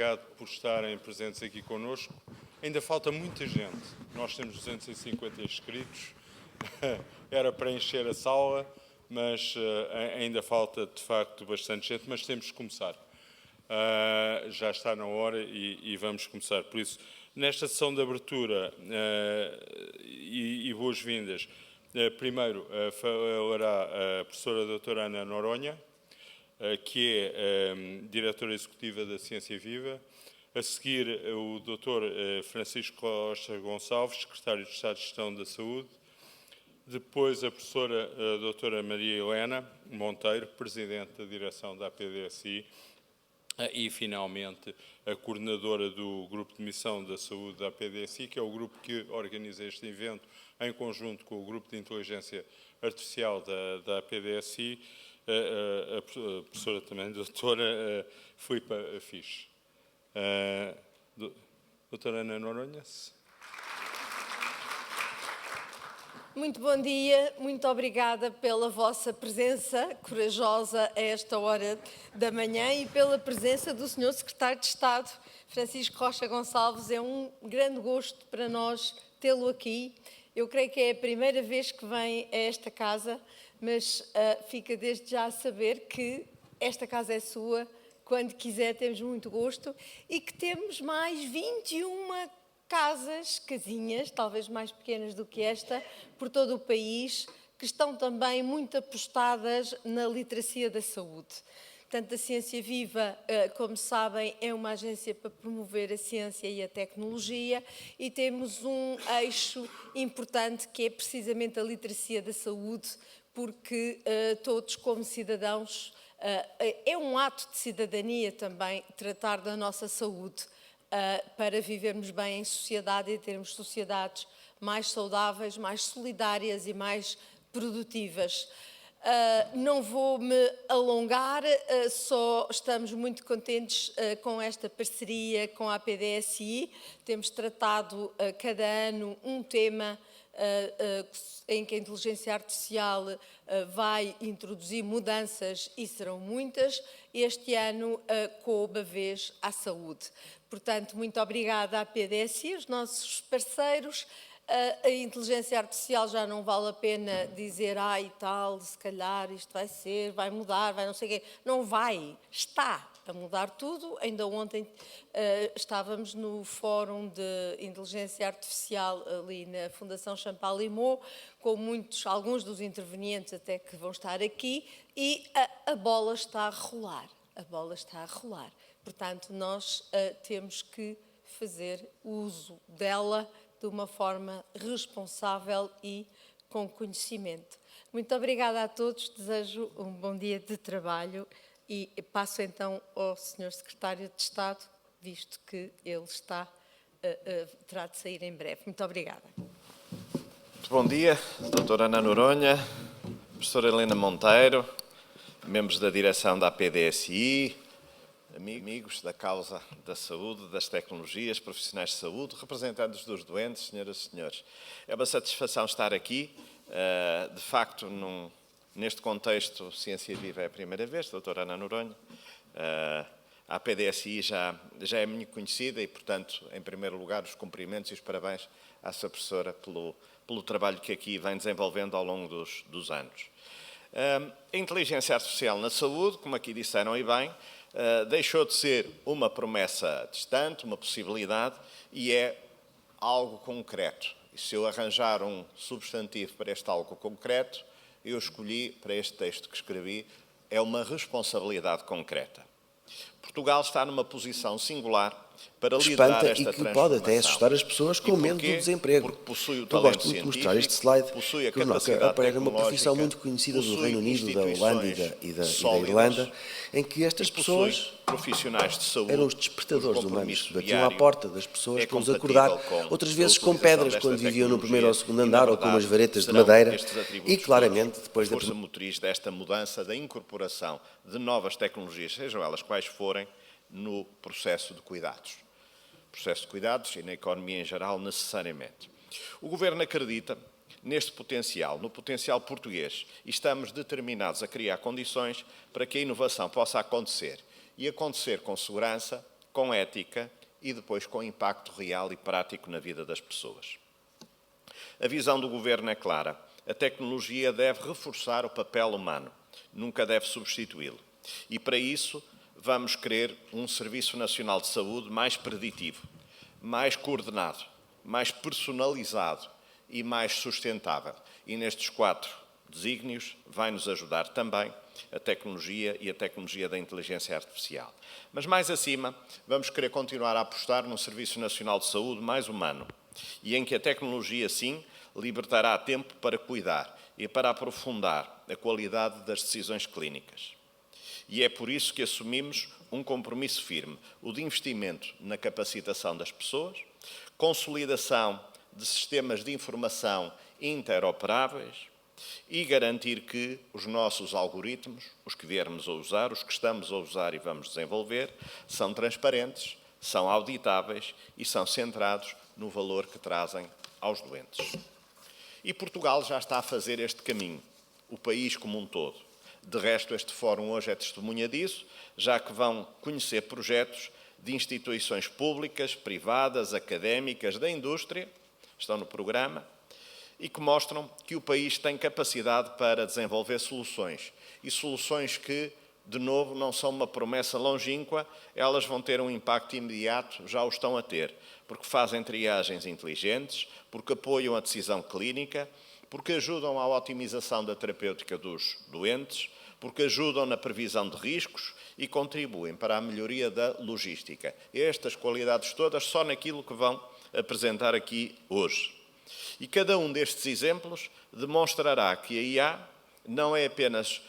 obrigado por estarem presentes aqui connosco. Ainda falta muita gente, nós temos 250 inscritos, era para encher a sala, mas ainda falta de facto bastante gente, mas temos que começar. Já está na hora e vamos começar. Por isso, nesta sessão de abertura e boas-vindas, primeiro falará a professora doutora Ana Noronha, que é diretora executiva da Ciência Viva. A seguir, o Dr. Francisco Rocha Gonçalves, secretário de Estado de Gestão da Saúde. Depois, a professora doutora Maria Helena Monteiro, presidente da direção da APDSI. E, finalmente, a coordenadora do Grupo de Missão da Saúde da APDSI, que é o grupo que organiza este evento em conjunto com o Grupo de Inteligência Artificial da APDSI, a professora também, a doutora Filipa Fisch. Doutora Ana Noronha. Muito bom dia, muito obrigada pela vossa presença corajosa a esta hora da manhã e pela presença do Sr. Secretário de Estado, Francisco Rocha Gonçalves. É um grande gosto para nós tê-lo aqui. Eu creio que é a primeira vez que vem a esta casa, mas fica desde já a saber que esta casa é sua. Quando quiser, temos muito gosto e que temos mais 21 casinhas, talvez mais pequenas do que esta, por todo o país, que estão também muito apostadas na literacia da saúde. Portanto, a Ciência Viva, como sabem, é uma agência para promover a ciência e a tecnologia e temos um eixo importante que é precisamente a literacia da saúde, porque todos como cidadãos, é um ato de cidadania também tratar da nossa saúde, para vivermos bem em sociedade e termos sociedades mais saudáveis, mais solidárias e mais produtivas. Não vou me alongar, só estamos muito contentes com esta parceria com a APDSI. Temos tratado cada ano um tema em que a inteligência artificial vai introduzir mudanças e serão muitas. Este ano coube a vez à saúde. Portanto, muito obrigada à APDSI, os nossos parceiros. A inteligência artificial já não vale a pena dizer, e tal, se calhar isto vai mudar, vai não sei o quê. Não vai, está a mudar tudo. Ainda ontem estávamos no Fórum de Inteligência Artificial ali na Fundação Champalimau, com alguns dos intervenientes até que vão estar aqui, e a bola está a rolar. A bola está a rolar. Portanto, nós temos que fazer uso dela de uma forma responsável e com conhecimento. Muito obrigada a todos, desejo um bom dia de trabalho e passo então ao Sr. Secretário de Estado, visto que ele terá de sair em breve. Muito obrigada. Muito bom dia, doutora Ana Noronha, professora Helena Monteiro, membros da direção da APDSI, amigos da causa da saúde, das tecnologias, profissionais de saúde, representantes dos doentes, senhoras e senhores. É uma satisfação estar aqui. De facto, neste contexto, Ciência Viva é a primeira vez, doutora Ana Noronha. A APDSI já é muito conhecida e, portanto, em primeiro lugar, os cumprimentos e os parabéns à sua professora pelo trabalho que aqui vem desenvolvendo ao longo dos anos. A inteligência artificial na saúde, como aqui disseram e bem, deixou de ser uma promessa distante, uma possibilidade, e é algo concreto. E se eu arranjar um substantivo para este algo concreto, eu escolhi para este texto que escrevi, é uma responsabilidade concreta. Portugal está numa posição singular para liderar esta transformação. E que pode até assustar as pessoas com medo do desemprego. Porque possui o Eu talento gosto muito de mostrar científico, este slide, possui a que capacidade aparece numa profissão tecnológica, muito conhecida do possui Reino Unido, da Holanda e da Irlanda, em que estas pessoas profissionais de saúde, eram os despertadores humanos, batiam à diário porta das pessoas é para os acordar, compatível com outras vezes a com utilização pedras quando desta viviam no primeiro ou segundo tecnologia, andar, e, ou com umas verdade, varetas de serão madeira, estes atributos e claramente todos depois da força motriz desta mudança, da incorporação de novas tecnologias, sejam elas quais forem, no processo de cuidados. Processo de cuidados e na economia em geral, necessariamente. O Governo acredita neste potencial, no potencial português, e estamos determinados a criar condições para que a inovação possa acontecer. E acontecer com segurança, com ética e depois com impacto real e prático na vida das pessoas. A visão do Governo é clara. A tecnologia deve reforçar o papel humano, nunca deve substituí-lo. E para isso vamos querer um Serviço Nacional de Saúde mais preditivo, mais coordenado, mais personalizado e mais sustentável. E nestes 4 desígnios vai-nos ajudar também a tecnologia e a tecnologia da inteligência artificial. Mas mais acima, vamos querer continuar a apostar num Serviço Nacional de Saúde mais humano e em que a tecnologia, sim, libertará tempo para cuidar e para aprofundar a qualidade das decisões clínicas. E é por isso que assumimos um compromisso firme, o de investimento na capacitação das pessoas, consolidação de sistemas de informação interoperáveis e garantir que os nossos algoritmos, os que viermos a usar, os que estamos a usar e vamos desenvolver, são transparentes, são auditáveis e são centrados no valor que trazem aos doentes. E Portugal já está a fazer este caminho, o país como um todo. De resto, este fórum hoje é testemunha disso, já que vão conhecer projetos de instituições públicas, privadas, académicas, da indústria, estão no programa, e que mostram que o país tem capacidade para desenvolver soluções. E soluções que, de novo, não são uma promessa longínqua, elas vão ter um impacto imediato, já o estão a ter, porque fazem triagens inteligentes, porque apoiam a decisão clínica, porque ajudam à otimização da terapêutica dos doentes, porque ajudam na previsão de riscos e contribuem para a melhoria da logística. Estas qualidades todas só naquilo que vão apresentar aqui hoje. E cada um destes exemplos demonstrará que a IA não é apenas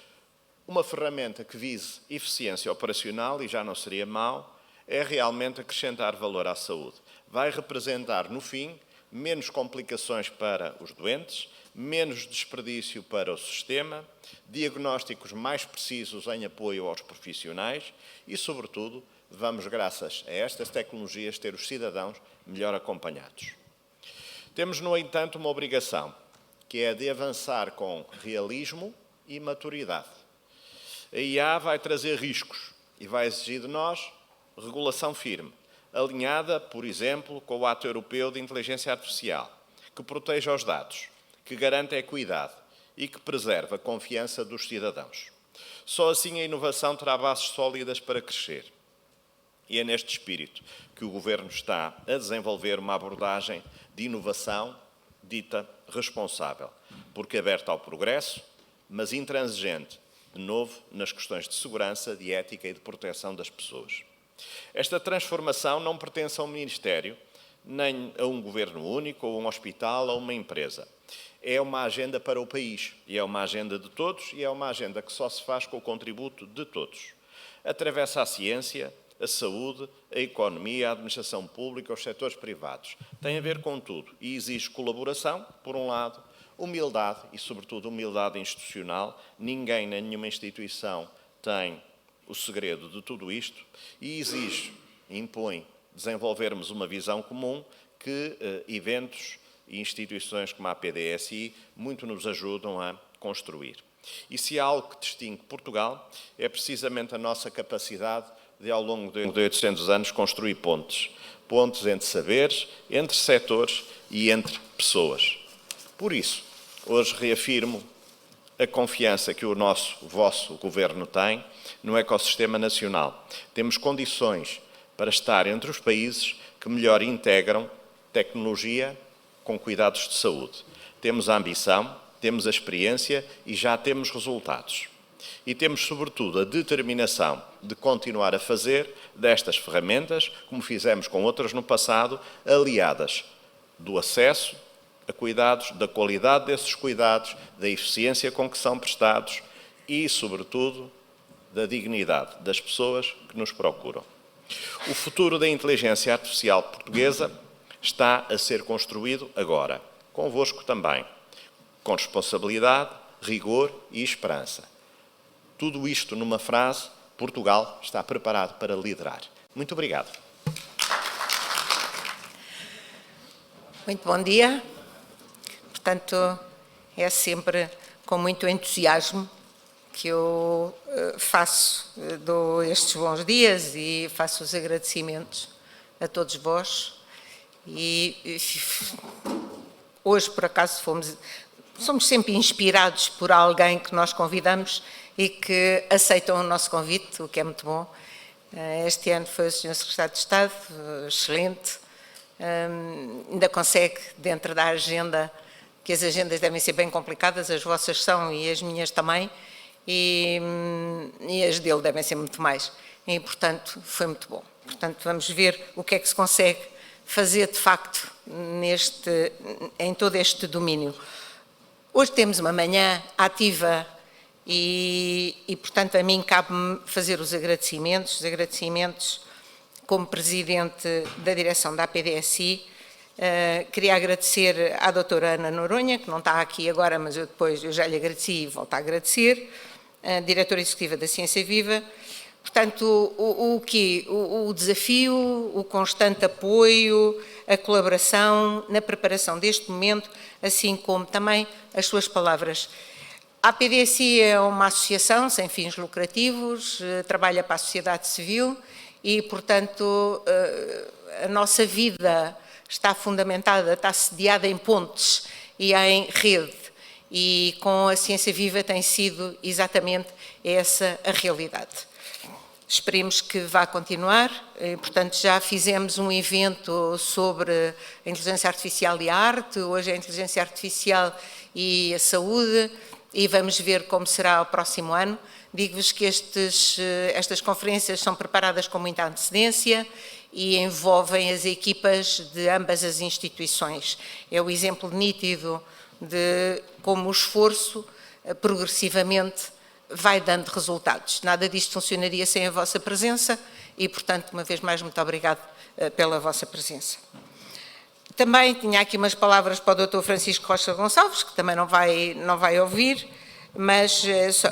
uma ferramenta que vise eficiência operacional, e já não seria mau, é realmente acrescentar valor à saúde. Vai representar, no fim, menos complicações para os doentes, menos desperdício para o sistema, diagnósticos mais precisos em apoio aos profissionais e, sobretudo, vamos, graças a estas tecnologias, ter os cidadãos melhor acompanhados. Temos, no entanto, uma obrigação, que é de avançar com realismo e maturidade. A IA vai trazer riscos e vai exigir de nós regulação firme, alinhada, por exemplo, com o Ato Europeu de Inteligência Artificial, que proteja os dados, que garanta a equidade e que preserve a confiança dos cidadãos. Só assim a inovação terá bases sólidas para crescer. E é neste espírito que o Governo está a desenvolver uma abordagem de inovação dita responsável, porque aberta ao progresso, mas intransigente, de novo, nas questões de segurança, de ética e de proteção das pessoas. Esta transformação não pertence a um Ministério, nem a um Governo único, ou a um hospital, ou a uma empresa. É uma agenda para o país, e é uma agenda de todos, e é uma agenda que só se faz com o contributo de todos. Atravessa a ciência, a saúde, a economia, a administração pública, os setores privados. Tem a ver com tudo e exige colaboração, por um lado, humildade e, sobretudo, humildade institucional. Ninguém, nem nenhuma instituição tem o segredo de tudo isto e exige, impõe, desenvolvermos uma visão comum que eventos e instituições como a PDSI muito nos ajudam a construir. E se há algo que distingue Portugal, é precisamente a nossa capacidade de, ao longo de 800 anos, construir pontes. Pontes entre saberes, entre setores e entre pessoas. Por isso, hoje reafirmo a confiança que o vosso Governo tem no ecossistema nacional. Temos condições para estar entre os países que melhor integram tecnologia com cuidados de saúde. Temos a ambição, temos a experiência e já temos resultados. E temos, sobretudo, a determinação de continuar a fazer destas ferramentas, como fizemos com outras no passado, aliadas do acesso a cuidados, da qualidade desses cuidados, da eficiência com que são prestados e, sobretudo, da dignidade das pessoas que nos procuram. O futuro da inteligência artificial portuguesa está a ser construído agora, convosco também, com responsabilidade, rigor e esperança. Tudo isto numa frase: Portugal está preparado para liderar. Muito obrigado. Muito bom dia. Portanto, é sempre com muito entusiasmo que eu dou estes bons dias e faço os agradecimentos a todos vós. E hoje, por acaso, somos sempre inspirados por alguém que nós convidamos e que aceitam o nosso convite, o que é muito bom. Este ano foi o Sr. Secretário de Estado, excelente. Ainda consegue, dentro da agenda, que as agendas devem ser bem complicadas, as vossas são e as minhas também, e as dele devem ser muito mais. E, portanto, foi muito bom. Portanto, vamos ver o que é que se consegue fazer, de facto, em todo este domínio. Hoje temos uma manhã ativa e, portanto, a mim cabe-me fazer os agradecimentos como Presidente da Direção da APDSI. Queria agradecer à doutora Ana Noronha, que não está aqui agora, mas eu já lhe agradeci e volto a agradecer, a Diretora Executiva da Ciência Viva. Portanto, o desafio, o constante apoio, a colaboração na preparação deste momento, assim como também as suas palavras. A APDSI é uma associação sem fins lucrativos, trabalha para a sociedade civil e, portanto, a nossa vida está fundamentada, está sediada em pontes e em rede. E com a Ciência Viva tem sido exatamente essa a realidade. Esperemos que vá continuar, portanto já fizemos um evento sobre a inteligência artificial e a arte, hoje é a inteligência artificial e a saúde, e vamos ver como será o próximo ano. Digo-vos que estas conferências são preparadas com muita antecedência e envolvem as equipas de ambas as instituições. É o exemplo nítido de como o esforço progressivamente vai dando resultados. Nada disto funcionaria sem a vossa presença e, portanto, uma vez mais, muito obrigado pela vossa presença. Também tinha aqui umas palavras para o Dr. Francisco Rocha Gonçalves, que também não vai ouvir, mas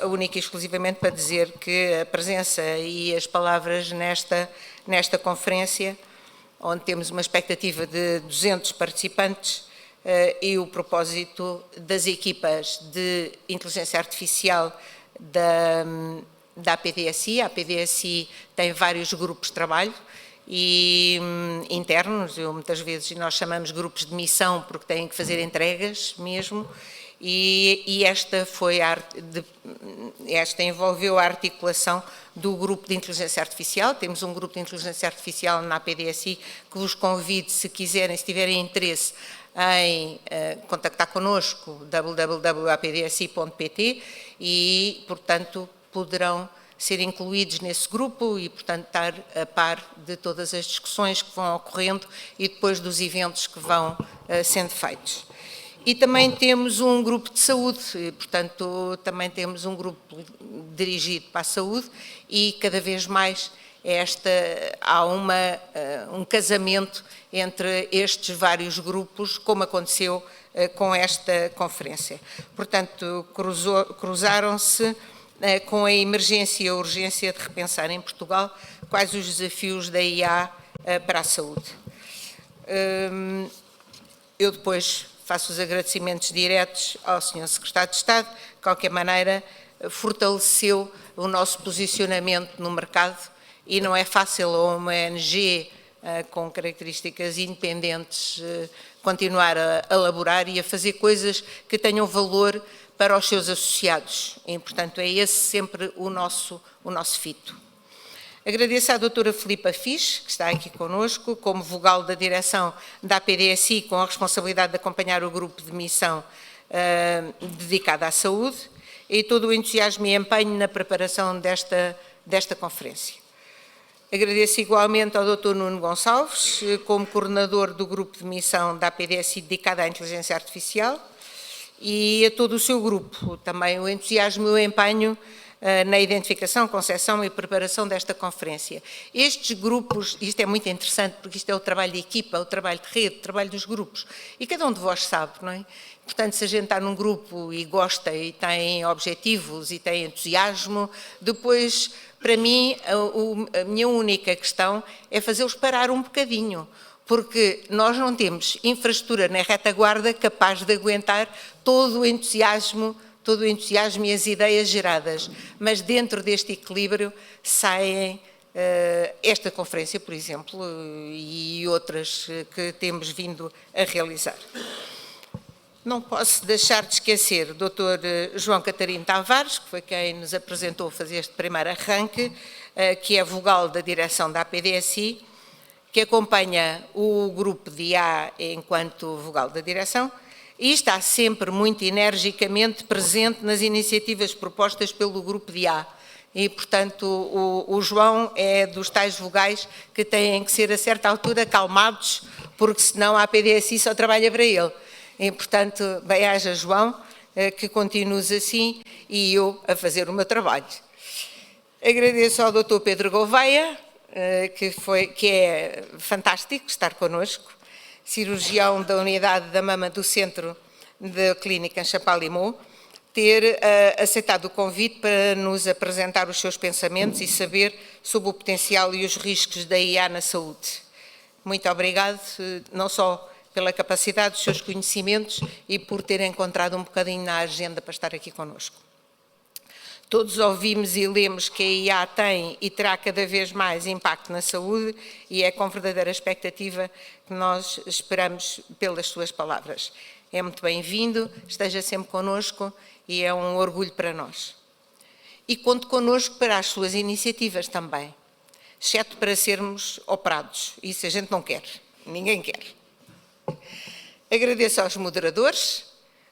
única e exclusivamente para dizer que a presença e as palavras nesta conferência, onde temos uma expectativa de 200 participantes, e o propósito das equipas de inteligência artificial da APDSI. A APDSI tem vários grupos de trabalho e internos, muitas vezes nós chamamos grupos de missão porque têm que fazer entregas mesmo, e esta envolveu a articulação do grupo de inteligência artificial. Temos um grupo de inteligência artificial na APDSI que vos convido, se quiserem, se tiverem interesse, em contactar connosco, www.apdsi.pt, e, portanto, poderão ser incluídos nesse grupo e, portanto, estar a par de todas as discussões que vão ocorrendo e depois dos eventos que vão sendo feitos. E também temos um grupo de saúde, e, portanto, também temos um grupo dirigido para a saúde e, cada vez mais, há um casamento entre estes vários grupos, como aconteceu com esta conferência. Portanto, cruzaram-se com a emergência e a urgência de repensar em Portugal quais os desafios da IA para a saúde. Eu depois faço os agradecimentos diretos ao Sr. Secretário de Estado, de qualquer maneira fortaleceu o nosso posicionamento no mercado, e não é fácil a uma ONG com características independentes continuar a elaborar e a fazer coisas que tenham valor para os seus associados. E, portanto, é esse sempre o nosso fito. Agradeço à doutora Filipa Fisch, que está aqui connosco, como vogal da direção da APDSI, com a responsabilidade de acompanhar o grupo de missão dedicado à saúde, e todo o entusiasmo e empenho na preparação desta conferência. Agradeço igualmente ao Dr. Nuno Gonçalves, como coordenador do grupo de missão da APDSI dedicado à inteligência artificial, e a todo o seu grupo, também o entusiasmo e o empenho na identificação, concepção e preparação desta conferência. Estes grupos, isto é muito interessante, porque isto é o trabalho de equipa, o trabalho de rede, o trabalho dos grupos, e cada um de vós sabe, não é? Portanto, se a gente está num grupo e gosta e tem objetivos e tem entusiasmo, depois, para mim, a minha única questão é fazê-los parar um bocadinho, porque nós não temos infraestrutura na retaguarda capaz de aguentar todo o entusiasmo todo o entusiasmo e as ideias geradas, mas dentro deste equilíbrio saem esta conferência, por exemplo, e outras que temos vindo a realizar. Não posso deixar de esquecer o Dr. João Catarino Tavares, que foi quem nos apresentou fazer este primeiro arranque, que é vogal da direção da APDSI, que acompanha o grupo de IA enquanto vogal da direção e está sempre muito energicamente presente nas iniciativas propostas pelo grupo de IA. E, portanto, o João é dos tais vogais que têm que ser, a certa altura, acalmados, porque senão a APDSI só trabalha para ele. E, portanto, bem-aja, João, que continues assim e eu a fazer o meu trabalho. Agradeço ao Dr. Pedro Gouveia, que é fantástico estar connosco, cirurgião da unidade da mama do Centro da Clínica em Champalimau, ter aceitado o convite para nos apresentar os seus pensamentos e saber sobre o potencial e os riscos da IA na saúde. Muito obrigado, não só pela capacidade dos seus conhecimentos e por ter encontrado um bocadinho na agenda para estar aqui connosco. Todos ouvimos e lemos que a IA tem e terá cada vez mais impacto na saúde e é com verdadeira expectativa que nós esperamos pelas suas palavras. É muito bem-vindo, esteja sempre connosco e é um orgulho para nós. E conte connosco para as suas iniciativas também, exceto para sermos operados. Isso a gente não quer, ninguém quer. Agradeço aos moderadores,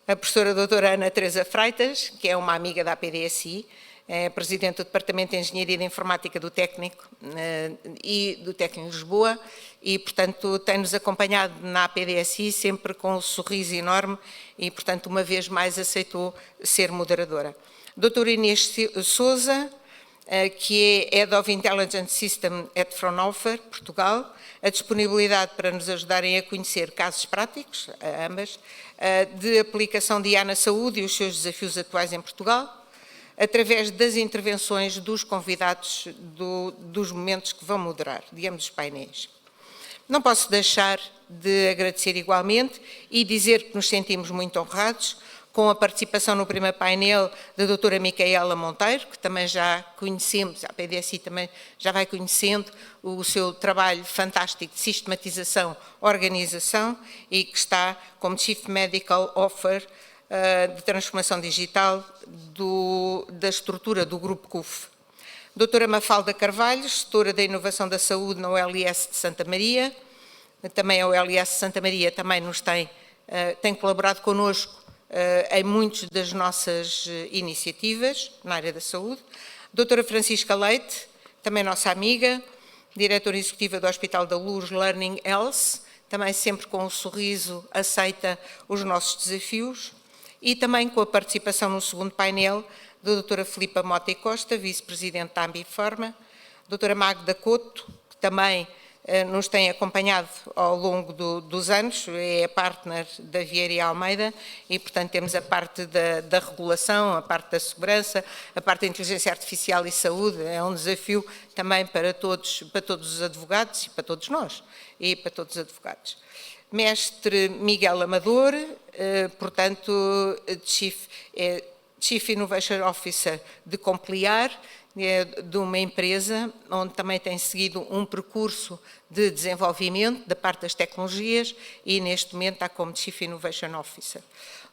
a professora doutora Ana Teresa Freitas, que é uma amiga da APDSI, é presidente do Departamento de Engenharia e de Informática do Técnico e do Técnico de Lisboa e, portanto, tem-nos acompanhado na APDSI sempre com um sorriso enorme e, portanto, uma vez mais aceitou ser moderadora. Doutora Inês Sousa, que é Head of Intelligence System at Fraunhofer, Portugal, a disponibilidade para nos ajudarem a conhecer casos práticos, ambas, de aplicação de IA na saúde e os seus desafios atuais em Portugal, através das intervenções dos convidados dos momentos que vão moderar, digamos, os painéis. Não posso deixar de agradecer igualmente e dizer que nos sentimos muito honrados com a participação no primeiro painel da doutora Micaela Monteiro, que também já conhecemos, a APDSI também já vai conhecendo o seu trabalho fantástico de sistematização, organização e que está como Chief Medical Officer de transformação digital da estrutura do Grupo CUF. Doutora Mafalda Carvalho, gestora da inovação da saúde na OLS de Santa Maria, também a OLS de Santa Maria também nos tem colaborado connosco em muitas das nossas iniciativas na área da saúde. Doutora Francisca Leite, também nossa amiga, diretora executiva do Hospital da Luz Learning Health, também sempre com um sorriso aceita os nossos desafios, e também com a participação no segundo painel da doutora Filipa Mota e Costa, vice-presidente da Ambiforma, doutora Magda Couto, que também nos tem acompanhado ao longo dos anos, é a partner da Vieira e Almeida e, portanto, temos a parte da regulação, a parte da segurança, a parte da inteligência artificial e saúde, é um desafio também para todos os advogados e para todos nós, e para todos os advogados. Mestre Miguel Amador, portanto, Chief Innovation Officer de Complear, de uma empresa onde também tem seguido um percurso de desenvolvimento da parte das tecnologias e neste momento está como Chief Innovation Officer.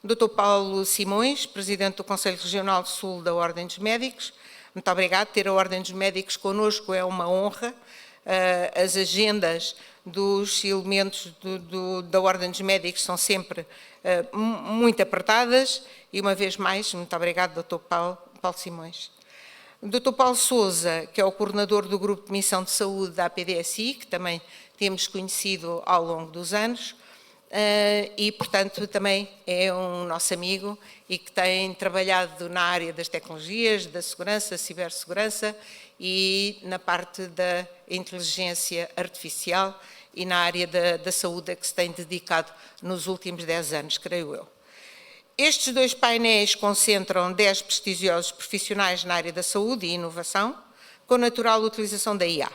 O Dr. Paulo Simões, Presidente do Conselho Regional do Sul da Ordem dos Médicos, muito obrigado, ter a Ordem dos Médicos connosco é uma honra, as agendas dos elementos da Ordem dos Médicos são sempre muito apertadas e uma vez mais, muito obrigado Dr. Paulo Simões. O Dr. Paulo Sousa, que é o coordenador do Grupo de Missão de Saúde da APDSI, que também temos conhecido ao longo dos anos, e, portanto, também é um nosso amigo e que tem trabalhado na área das tecnologias, da segurança, cibersegurança e na parte da inteligência artificial e na área da saúde a que se tem dedicado nos últimos 10 anos, creio eu. Estes dois painéis concentram 10 prestigiosos profissionais na área da saúde e inovação, com natural utilização da IA.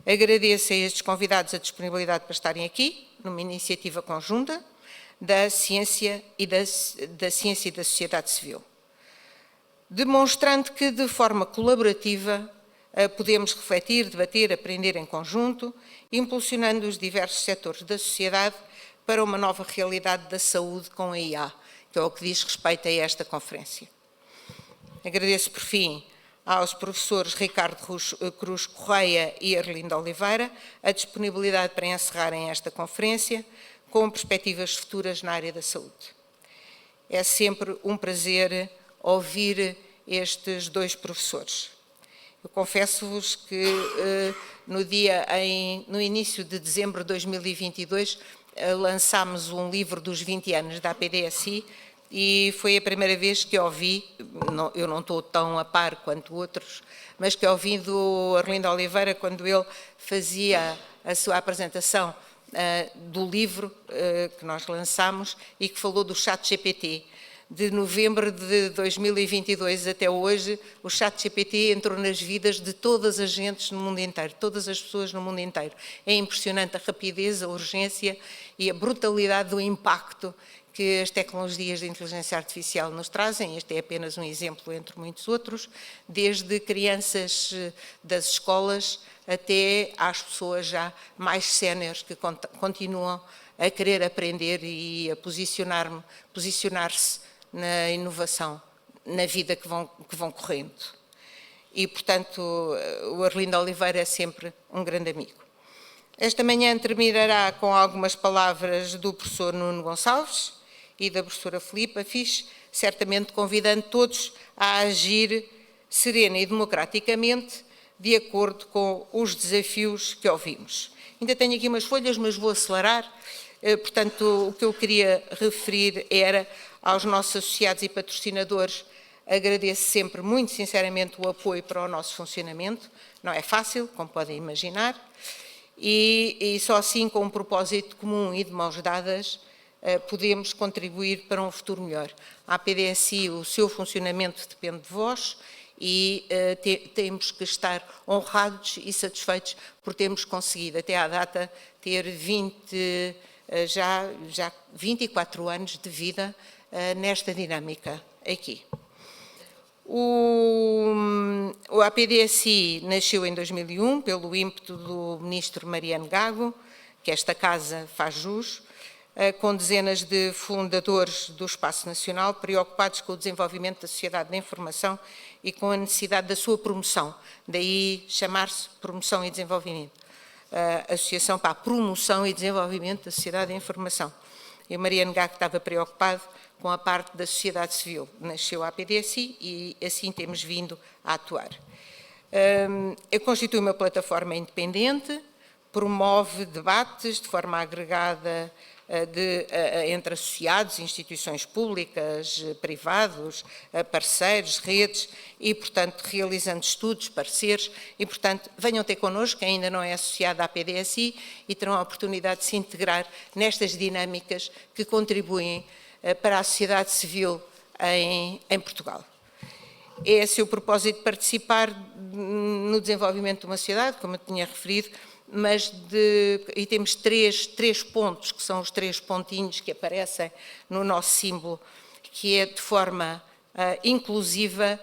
Agradeço a estes convidados a disponibilidade para estarem aqui, numa iniciativa conjunta, da ciência e da sociedade civil, demonstrando que, de forma colaborativa, podemos refletir, debater, aprender em conjunto, impulsionando os diversos setores da sociedade para uma nova realidade da saúde com a IA, que é o que diz respeito a esta conferência. Agradeço, por fim, aos professores Ricardo Cruz Correia e Arlindo Oliveira a disponibilidade para encerrarem esta conferência com perspectivas futuras na área da saúde. É sempre um prazer ouvir estes dois professores. Eu confesso-vos que no início de dezembro de 2022 lançámos um livro dos 20 anos da APDSI e foi a primeira vez que ouvi, eu não estou tão a par quanto outros, mas que ouvi do Arlindo Oliveira quando ele fazia a sua apresentação do livro que nós lançámos e que falou do ChatGPT. De novembro de 2022 até hoje, o ChatGPT entrou nas vidas de todas as gentes no mundo inteiro, todas as pessoas no mundo inteiro. É impressionante a rapidez, a urgência e a brutalidade do impacto que as tecnologias de inteligência artificial nos trazem. Este é apenas um exemplo entre muitos outros, desde crianças das escolas até às pessoas já mais séniores que continuam a querer aprender e a posicionar-se na inovação, na vida que vão correndo. E, portanto, o Arlindo Oliveira é sempre um grande amigo. Esta manhã terminará com algumas palavras do professor Nuno Gonçalves e da professora Filipa Fisch, certamente convidando todos a agir serena e democraticamente de acordo com os desafios que ouvimos. Ainda tenho aqui umas folhas, mas vou acelerar. Portanto, o que eu queria referir era aos nossos associados e patrocinadores. Agradeço sempre muito sinceramente o apoio para o nosso funcionamento. Não é fácil, como podem imaginar, e só assim, com um propósito comum e de mãos dadas, podemos contribuir para um futuro melhor. A APDSI, o seu funcionamento depende de vós e temos que estar honrados e satisfeitos por termos conseguido, até à data, ter já 24 anos de vida nesta dinâmica aqui. O APDSI nasceu em 2001 pelo ímpeto do ministro Mariano Gago, que esta casa faz jus, com dezenas de fundadores do Espaço Nacional preocupados com o desenvolvimento da sociedade da informação e com a necessidade da sua promoção, daí chamar-se Promoção e Desenvolvimento. Associação para a Promoção e Desenvolvimento da Sociedade da Informação. E o Mariano Gago estava preocupado com a parte da sociedade civil. Nasceu a APDSI e assim temos vindo a atuar. Constitui uma plataforma independente, promove debates de forma agregada entre associados, instituições públicas, privados, parceiros, redes e, portanto, realizando estudos, pareceres e, portanto, venham ter connosco, quem ainda não é associado à APDSI e terão a oportunidade de se integrar nestas dinâmicas que contribuem para a sociedade civil em Portugal. É esse o propósito de participar no desenvolvimento de uma sociedade, como eu tinha referido, e temos três pontos, que são os 3 pontinhos que aparecem no nosso símbolo, que é de forma inclusiva,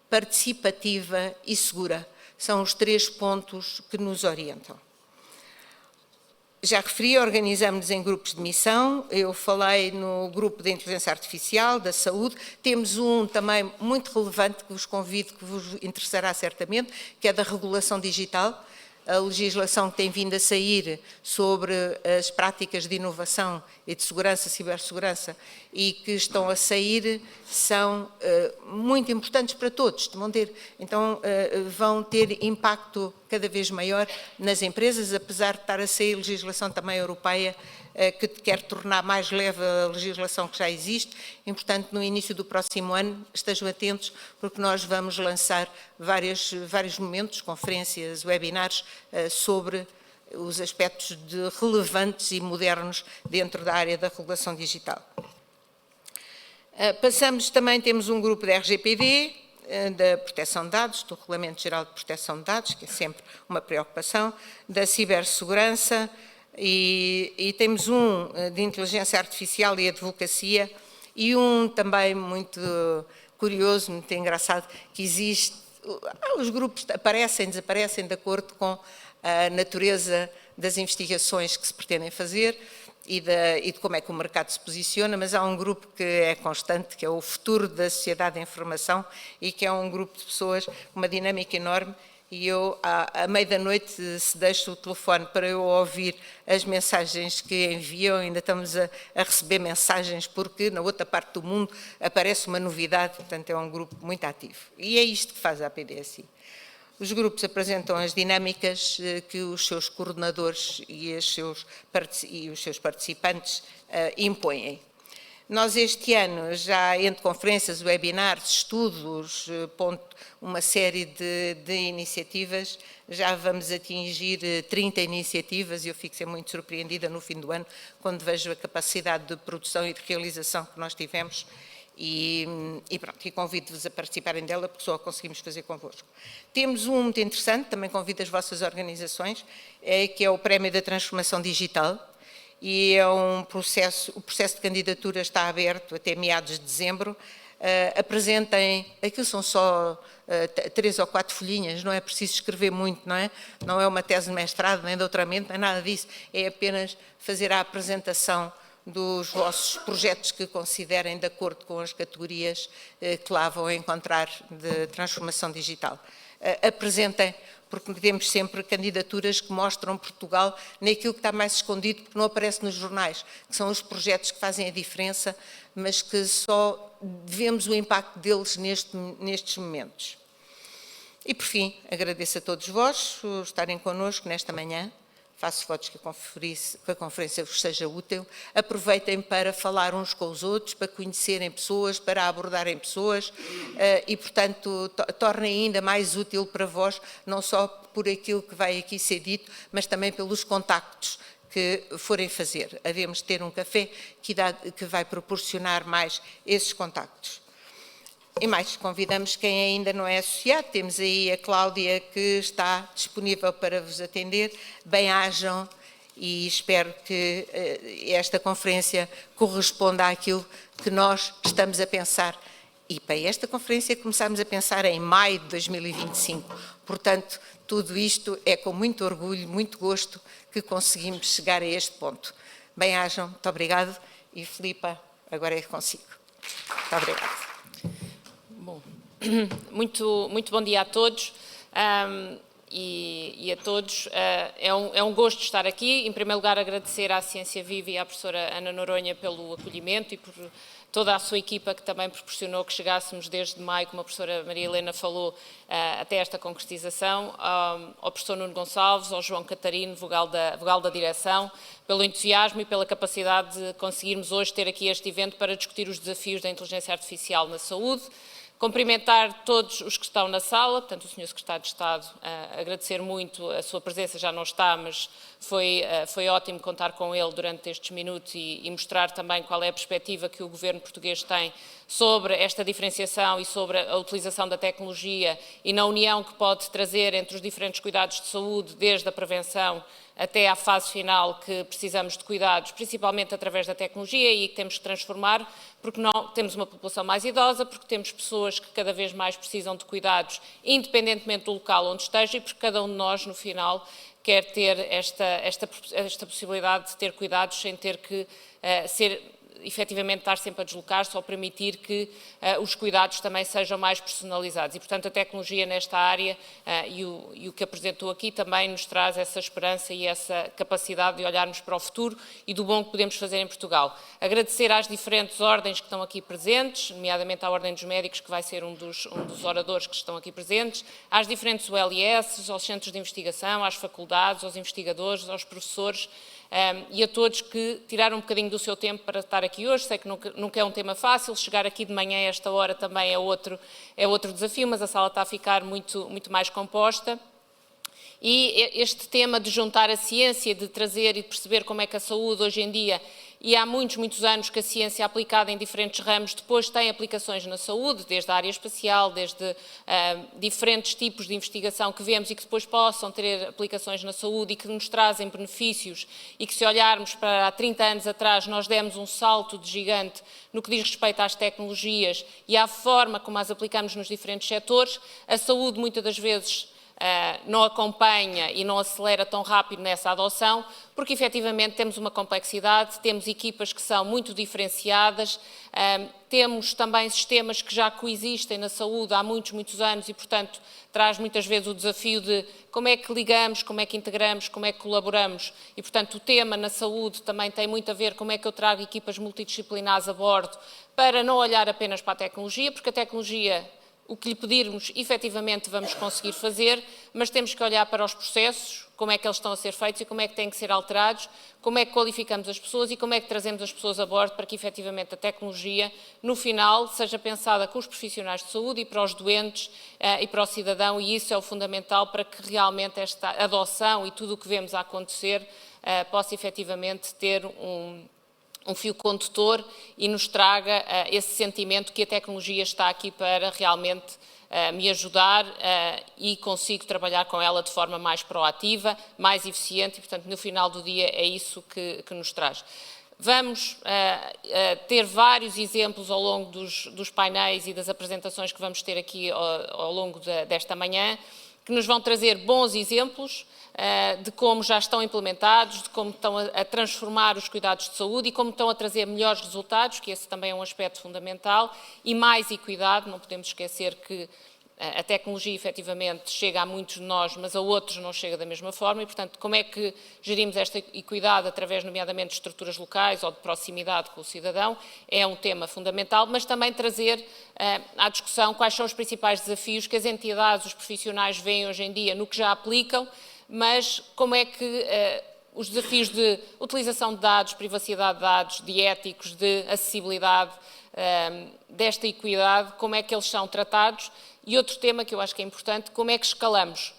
participativa e segura. São os 3 pontos que nos orientam. Já referi, organizamos-nos em grupos de missão, eu falei no grupo de inteligência artificial, da saúde, temos um também muito relevante que vos convido, que vos interessará certamente, que é da regulação digital, a legislação que tem vindo a sair sobre as práticas de inovação e de segurança, cibersegurança, e que estão a sair, são muito importantes para todos. Vão ter impacto cada vez maior nas empresas, apesar de estar a sair legislação também europeia que quer tornar mais leve a legislação que já existe e, portanto, no início do próximo ano, estejam atentos, porque nós vamos lançar vários momentos, conferências, webinars, sobre os aspectos relevantes e modernos dentro da área da regulação digital. Temos um grupo da RGPD, da proteção de dados, do Regulamento Geral de Proteção de Dados, que é sempre uma preocupação, da cibersegurança, e temos um de inteligência artificial e advocacia, e um também muito curioso, muito engraçado, que existe. Os grupos aparecem, desaparecem de acordo com a natureza das investigações que se pretendem fazer e de como é que o mercado se posiciona, mas há um grupo que é constante, que é o futuro da sociedade da informação, e que é um grupo de pessoas com uma dinâmica enorme, e eu, à meia da noite, se deixo o telefone para eu ouvir as mensagens que enviam, ainda estamos a receber mensagens, porque na outra parte do mundo aparece uma novidade, portanto é um grupo muito ativo. E é isto que faz a PDSI. Os grupos apresentam as dinâmicas que os seus coordenadores e os seus participantes impõem. Nós este ano, já entre conferências, webinars, estudos, uma série de iniciativas, já vamos atingir 30 iniciativas, e eu fico sempre muito surpreendida no fim do ano, quando vejo a capacidade de produção e de realização que nós tivemos, e convido-vos a participarem dela, porque só a conseguimos fazer convosco. Temos um muito interessante, também convido as vossas organizações, que é o Prémio da Transformação Digital, e é o processo de candidatura está aberto até meados de dezembro. Apresentem, aquilo são só 3 ou 4 folhinhas, não é preciso escrever muito, não é? Não é uma tese de mestrado, nem doutoramento, nem nada disso, é apenas fazer a apresentação dos vossos projetos que considerem de acordo com as categorias que lá vão encontrar de transformação digital. Apresentem, porque temos sempre candidaturas que mostram Portugal naquilo que está mais escondido, porque não aparece nos jornais, que são os projetos que fazem a diferença, mas que só vemos o impacto deles nestes momentos. E, por fim, agradeço a todos vós por estarem connosco nesta manhã. Faço votos que a conferência vos seja útil. Aproveitem para falar uns com os outros, para conhecerem pessoas, para abordarem pessoas e, portanto, tornem ainda mais útil para vós, não só por aquilo que vai aqui ser dito, mas também pelos contactos que forem fazer. Havemos de ter um café que vai proporcionar mais esses contactos. E mais, convidamos quem ainda não é associado, temos aí a Cláudia que está disponível para vos atender, bem-ajam e espero que esta conferência corresponda àquilo que nós estamos a pensar. E para esta conferência começámos a pensar em maio de 2025, portanto, tudo isto é com muito orgulho, muito gosto que conseguimos chegar a este ponto. Bem-ajam, muito obrigado e Filipa, agora é consigo. Muito obrigada. Bom, muito bom dia a todos e a todos. É um gosto estar aqui. Em primeiro lugar, agradecer à Ciência Viva e à professora Ana Noronha pelo acolhimento e por toda a sua equipa que também proporcionou que chegássemos desde maio, como a professora Maria Helena falou, até esta concretização, ao professor Nuno Gonçalves, ao João Catarino, vogal da direção, pelo entusiasmo e pela capacidade de conseguirmos hoje ter aqui este evento para discutir os desafios da inteligência artificial na saúde. Cumprimentar todos os que estão na sala, portanto, o Sr. Secretário de Estado, agradecer muito a sua presença, já não está, mas foi ótimo contar com ele durante estes minutos e mostrar também qual é a perspectiva que o Governo português tem sobre esta diferenciação e sobre a utilização da tecnologia e na união que pode trazer entre os diferentes cuidados de saúde, desde a prevenção até à fase final, que precisamos de cuidados, principalmente através da tecnologia e que temos que transformar, porque não temos uma população mais idosa, porque temos pessoas que cada vez mais precisam de cuidados, independentemente do local onde esteja, e porque cada um de nós, no final, quer ter esta possibilidade de ter cuidados sem ter que efetivamente estar sempre a deslocar-se ou permitir que os cuidados também sejam mais personalizados. E, portanto, a tecnologia nesta área e o que apresentou aqui também nos traz essa esperança e essa capacidade de olharmos para o futuro e do bom que podemos fazer em Portugal. Agradecer às diferentes ordens que estão aqui presentes, nomeadamente à Ordem dos Médicos, que vai ser um dos oradores que estão aqui presentes, às diferentes ULS, aos centros de investigação, às faculdades, aos investigadores, aos professores, e a todos que tiraram um bocadinho do seu tempo para estar aqui hoje. Sei que nunca é um tema fácil, chegar aqui de manhã a esta hora também é outro desafio, mas a sala está a ficar muito mais composta. E este tema de juntar a ciência, de trazer e de perceber como é que a saúde hoje em dia e há muitos, muitos anos que a ciência aplicada em diferentes ramos depois tem aplicações na saúde, desde a área espacial, desde diferentes tipos de investigação que vemos e que depois possam ter aplicações na saúde e que nos trazem benefícios e que, se olharmos para há 30 anos atrás, nós demos um salto de gigante no que diz respeito às tecnologias e à forma como as aplicamos nos diferentes setores. A saúde, muitas das vezes, não acompanha e não acelera tão rápido nessa adoção, porque efetivamente temos uma complexidade, temos equipas que são muito diferenciadas, temos também sistemas que já coexistem na saúde há muitos, muitos anos e, portanto, traz muitas vezes o desafio de como é que ligamos, como é que integramos, como é que colaboramos e, portanto, o tema na saúde também tem muito a ver como é que eu trago equipas multidisciplinares a bordo para não olhar apenas para a tecnologia, porque a tecnologia, o que lhe pedirmos, efetivamente vamos conseguir fazer, mas temos que olhar para os processos, como é que eles estão a ser feitos e como é que têm que ser alterados, como é que qualificamos as pessoas e como é que trazemos as pessoas a bordo para que efetivamente a tecnologia, no final, seja pensada com os profissionais de saúde e para os doentes e para o cidadão, e isso é o fundamental para que realmente esta adoção e tudo o que vemos a acontecer possa efetivamente ter um fio condutor e nos traga esse sentimento que a tecnologia está aqui para realmente me ajudar e consigo trabalhar com ela de forma mais proativa, mais eficiente e, portanto, no final do dia é isso que nos traz. Vamos ter vários exemplos ao longo dos painéis e das apresentações que vamos ter aqui ao longo desta manhã, que nos vão trazer bons exemplos de como já estão implementados, de como estão a transformar os cuidados de saúde e como estão a trazer melhores resultados, que esse também é um aspecto fundamental, e mais equidade. Não podemos esquecer que a tecnologia efetivamente chega a muitos de nós, mas a outros não chega da mesma forma e, portanto, como é que gerimos esta equidade através, nomeadamente, de estruturas locais ou de proximidade com o cidadão, é um tema fundamental, mas também trazer à discussão quais são os principais desafios que as entidades, os profissionais veem hoje em dia no que já aplicam, mas como é que os desafios de utilização de dados, privacidade de dados, de éticos, de acessibilidade, desta equidade, como é que eles são tratados? E outro tema que eu acho que é importante, como é que escalamos?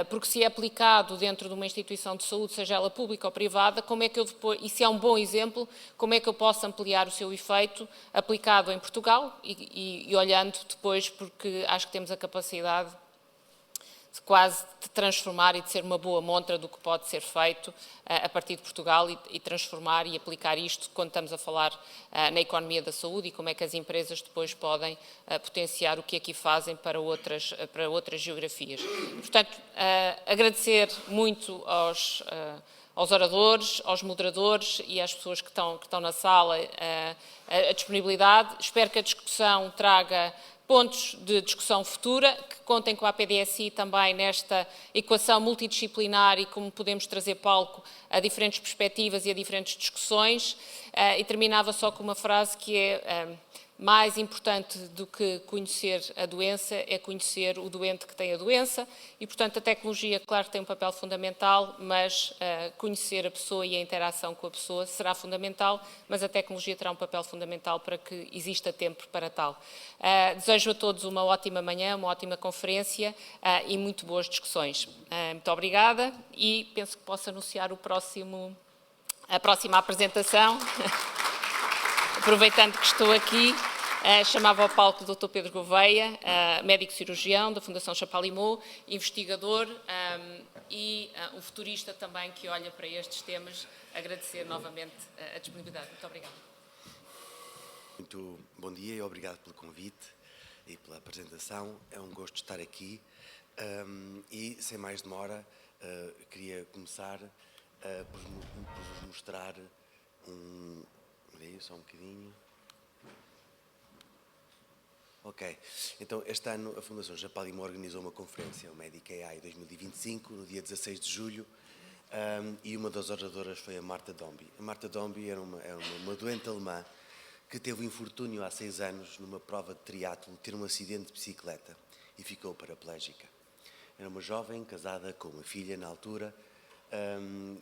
Porque se é aplicado dentro de uma instituição de saúde, seja ela pública ou privada, como é que eu depois, e se é um bom exemplo, como é que eu posso ampliar o seu efeito aplicado em Portugal e olhando depois, porque acho que temos a capacidade quase de transformar e de ser uma boa montra do que pode ser feito a partir de Portugal e transformar e aplicar isto quando estamos a falar na economia da saúde e como é que as empresas depois podem potenciar o que aqui fazem para outras geografias. Portanto, agradecer muito aos oradores, aos moderadores e às pessoas que estão na sala a disponibilidade. Espero que a discussão traga pontos de discussão futura, que contem com a APDSI também nesta equação multidisciplinar e como podemos trazer palco a diferentes perspectivas e a diferentes discussões. E terminava só com uma frase que é mais importante do que conhecer a doença, é conhecer o doente que tem a doença e, portanto, a tecnologia, claro que tem um papel fundamental, mas conhecer a pessoa e a interação com a pessoa será fundamental, mas a tecnologia terá um papel fundamental para que exista tempo para tal. Desejo a todos uma ótima manhã, uma ótima conferência e muito boas discussões. Muito obrigada e penso que posso anunciar a próxima apresentação. Aproveitando que estou aqui, chamava ao palco o Dr. Pedro Gouveia, médico cirurgião da Fundação Chapalimau, investigador e um futurista também que olha para estes temas. Agradecer novamente a disponibilidade. Muito obrigada. Muito bom dia e obrigado pelo convite e pela apresentação. É um gosto estar aqui e, sem mais demora, queria começar por vos mostrar só um bocadinho. Ok. Então, este ano a Fundação Chapalimau organizou uma conferência, o Medic AI 2025, no dia 16 de julho, e uma das oradoras foi a Marta Dombi. A Marta Dombi era uma doente alemã que teve um infortúnio há 6 anos numa prova de triatlo, ter um acidente de bicicleta e ficou paraplégica. Era uma jovem, casada com uma filha na altura.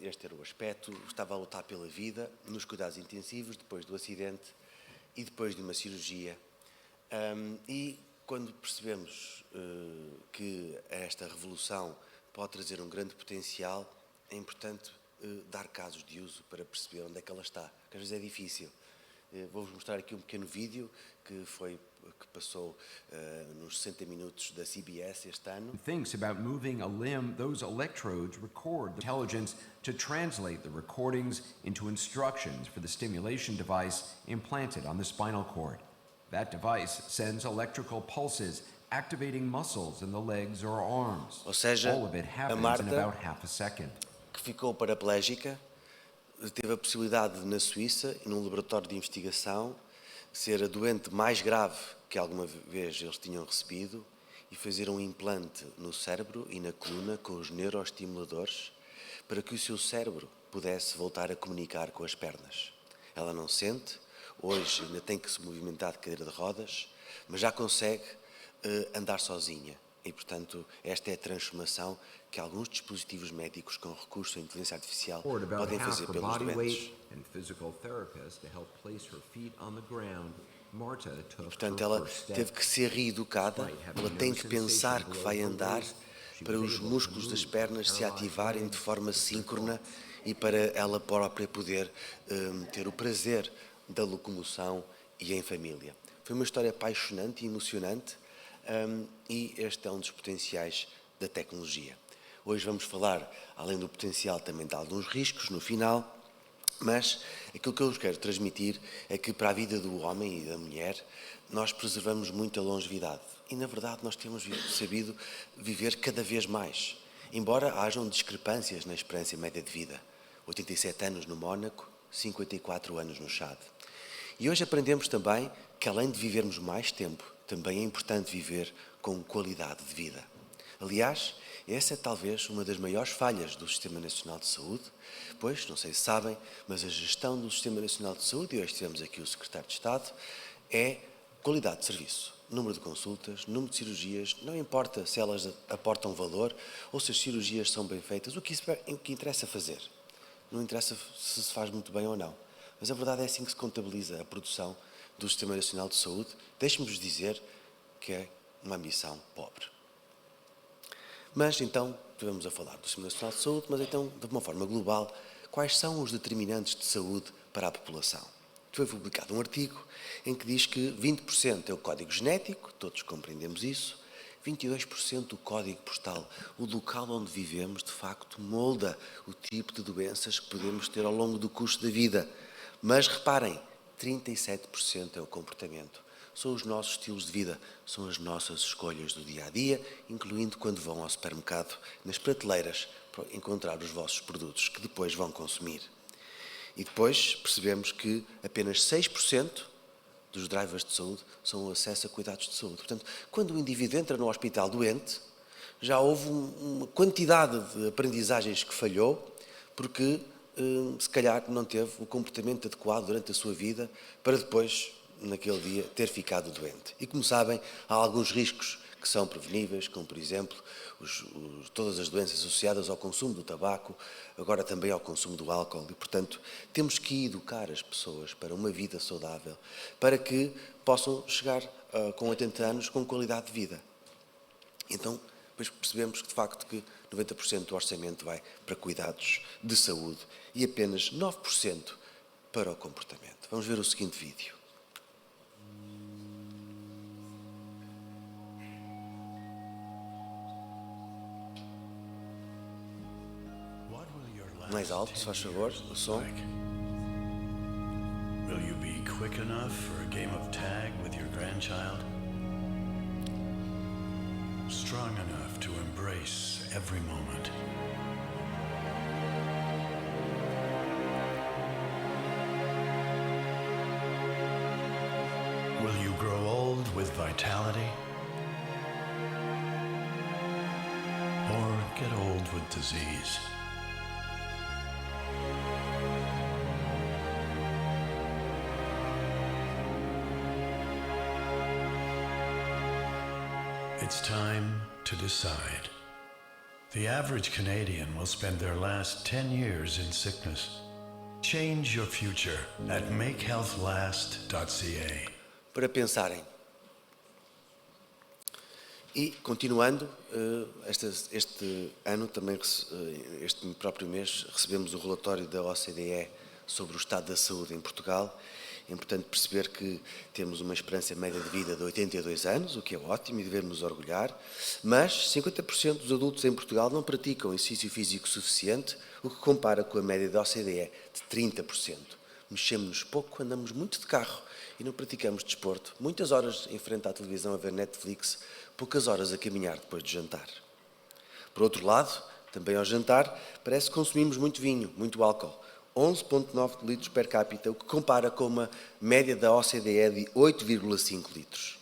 Este era o aspecto, estava a lutar pela vida, nos cuidados intensivos, depois do acidente e depois de uma cirurgia. E quando percebemos que esta revolução pode trazer um grande potencial, é importante dar casos de uso para perceber onde é que ela está, que às vezes é difícil. Vou-vos mostrar aqui um pequeno vídeo que passou nos 60 minutos da CBS este ano. Thinks about moving a limb, those electrodes record the intelligence to translate the recordings into instructions for the stimulation device implanted on the spinal cord. That device sends electrical pulses activating muscles in the legs or arms. Ou seja, all of it a happens in Marta, about half a second. que ficou paraplégica, teve a possibilidade de, na Suíça, num laboratório de investigação, ser a doente mais grave que alguma vez eles tinham recebido e fazer um implante no cérebro e na coluna com os neuroestimuladores para que o seu cérebro pudesse voltar a comunicar com as pernas. Ela não sente, hoje ainda tem que se movimentar de cadeira de rodas, mas já consegue andar sozinha. E, portanto, esta é a transformação que alguns dispositivos médicos com recurso à inteligência artificial podem fazer pelos doentes. Portanto, ela teve que ser reeducada, ela tem que pensar que vai andar para os músculos das pernas se ativarem de forma síncrona e para ela própria poder ter o prazer da locomoção e em família. Foi uma história apaixonante e emocionante e este é um dos potenciais da tecnologia. Hoje vamos falar, além do potencial, também de alguns riscos no final, mas aquilo que eu vos quero transmitir é que para a vida do homem e da mulher nós preservamos muito a longevidade e, na verdade, nós temos sabido viver cada vez mais, embora hajam discrepâncias na esperança média de vida. 87 anos no Mónaco, 54 anos no Chad. E hoje aprendemos também que, além de vivermos mais tempo, também é importante viver com qualidade de vida. Aliás, essa é talvez uma das maiores falhas do Sistema Nacional de Saúde, pois, não sei se sabem, mas a gestão do Sistema Nacional de Saúde, e hoje temos aqui o Secretário de Estado, é qualidade de serviço. Número de consultas, número de cirurgias, não importa se elas aportam valor ou se as cirurgias são bem feitas, o que interessa fazer. Não interessa se se faz muito bem ou não. Mas a verdade é assim que se contabiliza a produção do Sistema Nacional de Saúde. Deixe-me-vos dizer que é uma ambição pobre. Mas então, vamos a falar do Sistema Nacional de Saúde, mas então, de uma forma global, quais são os determinantes de saúde para a população? Foi publicado um artigo em que diz que 20% é o código genético, todos compreendemos isso, 22% o código postal, o local onde vivemos, de facto, molda o tipo de doenças que podemos ter ao longo do curso da vida. Mas reparem, 37% é o comportamento. São os nossos estilos de vida, são as nossas escolhas do dia-a-dia, incluindo quando vão ao supermercado, nas prateleiras, para encontrar os vossos produtos que depois vão consumir. E depois percebemos que apenas 6% dos drivers de saúde são o acesso a cuidados de saúde. Portanto, quando o indivíduo entra no hospital doente, já houve uma quantidade de aprendizagens que falhou, porque se calhar não teve o comportamento adequado durante a sua vida para depois, naquele dia, ter ficado doente. E como sabem, há alguns riscos que são preveníveis, como por exemplo todas as doenças associadas ao consumo do tabaco, agora também ao consumo do álcool e, portanto, temos que educar as pessoas para uma vida saudável, para que possam chegar com 80 anos com qualidade de vida. Então, depois percebemos que, de facto, que 90% do orçamento vai para cuidados de saúde e apenas 9% para o comportamento. Vamos ver o seguinte vídeo. Mais alto, se faz favor, o som. Will you be quick enough for a game of tag with your grandchild? Strong enough to embrace every moment? Will you grow old with vitality? Or get old with disease? It's time to decide. The average Canadian will spend their last 10 years in sickness. Change your future at makehealthlast.ca. Para pensarem. E, continuando, este ano, também, este próprio mês, recebemos o relatório da OCDE sobre o estado da saúde em Portugal. É importante perceber que temos uma esperança média de vida de 82 anos, o que é ótimo e devemos nos orgulhar, mas 50% dos adultos em Portugal não praticam exercício físico suficiente, o que compara com a média da OCDE de 30%. Mexemos-nos pouco, andamos muito de carro e não praticamos desporto. Muitas horas em frente à televisão a ver Netflix, poucas horas a caminhar depois de jantar. Por outro lado, também ao jantar, parece que consumimos muito vinho, muito álcool. 11,9 litros per capita, o que compara com uma média da OCDE de 8,5 litros.